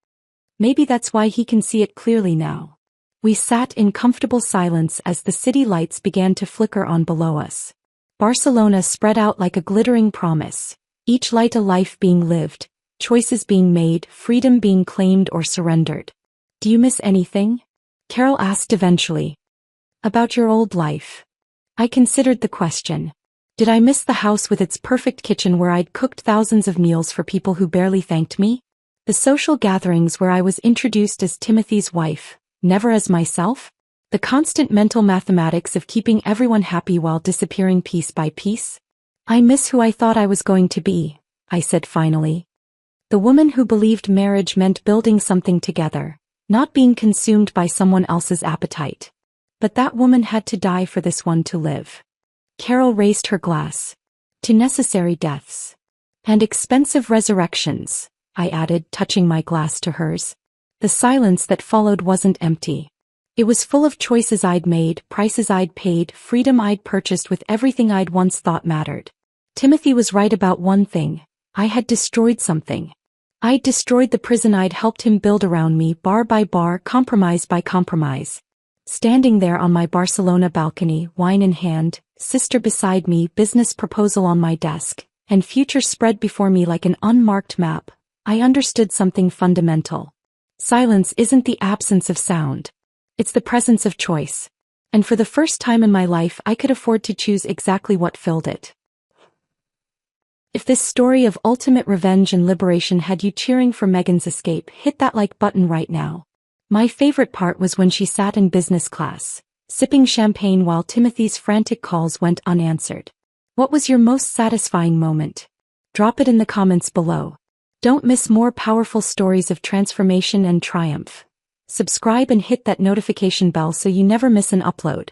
Maybe that's why he can see it clearly now. We sat in comfortable silence as the city lights began to flicker on below us. Barcelona spread out like a glittering promise, each light a life being lived, choices being made, freedom being claimed or surrendered. Do you miss anything? Carol asked eventually. About your old life. I considered the question. Did I miss the house with its perfect kitchen where I'd cooked thousands of meals for people who barely thanked me? The social gatherings where I was introduced as Timothy's wife, never as myself? The constant mental mathematics of keeping everyone happy while disappearing piece by piece? I miss who I thought I was going to be, I said finally. The woman who believed marriage meant building something together, not being consumed by someone else's appetite. But that woman had to die for this one to live. Carol raised her glass. To necessary deaths. And expensive resurrections, I added, touching my glass to hers. The silence that followed wasn't empty. It was full of choices I'd made, prices I'd paid, freedom I'd purchased with everything I'd once thought mattered. Timothy was right about one thing. I had destroyed something. I'd destroyed the prison I'd helped him build around me, bar by bar, compromise by compromise. Standing there on my Barcelona balcony, wine in hand, sister beside me, business proposal on my desk, and future spread before me like an unmarked map, I understood something fundamental. Silence isn't the absence of sound. It's the presence of choice. And for the first time in my life, I could afford to choose exactly what filled it. If this story of ultimate revenge and liberation had you cheering for Megan's escape, hit that like button right now. My favorite part was when she sat in business class, sipping champagne while Timothy's frantic calls went unanswered. What was your most satisfying moment? Drop it in the comments below. Don't miss more powerful stories of transformation and triumph. Subscribe and hit that notification bell so you never miss an upload.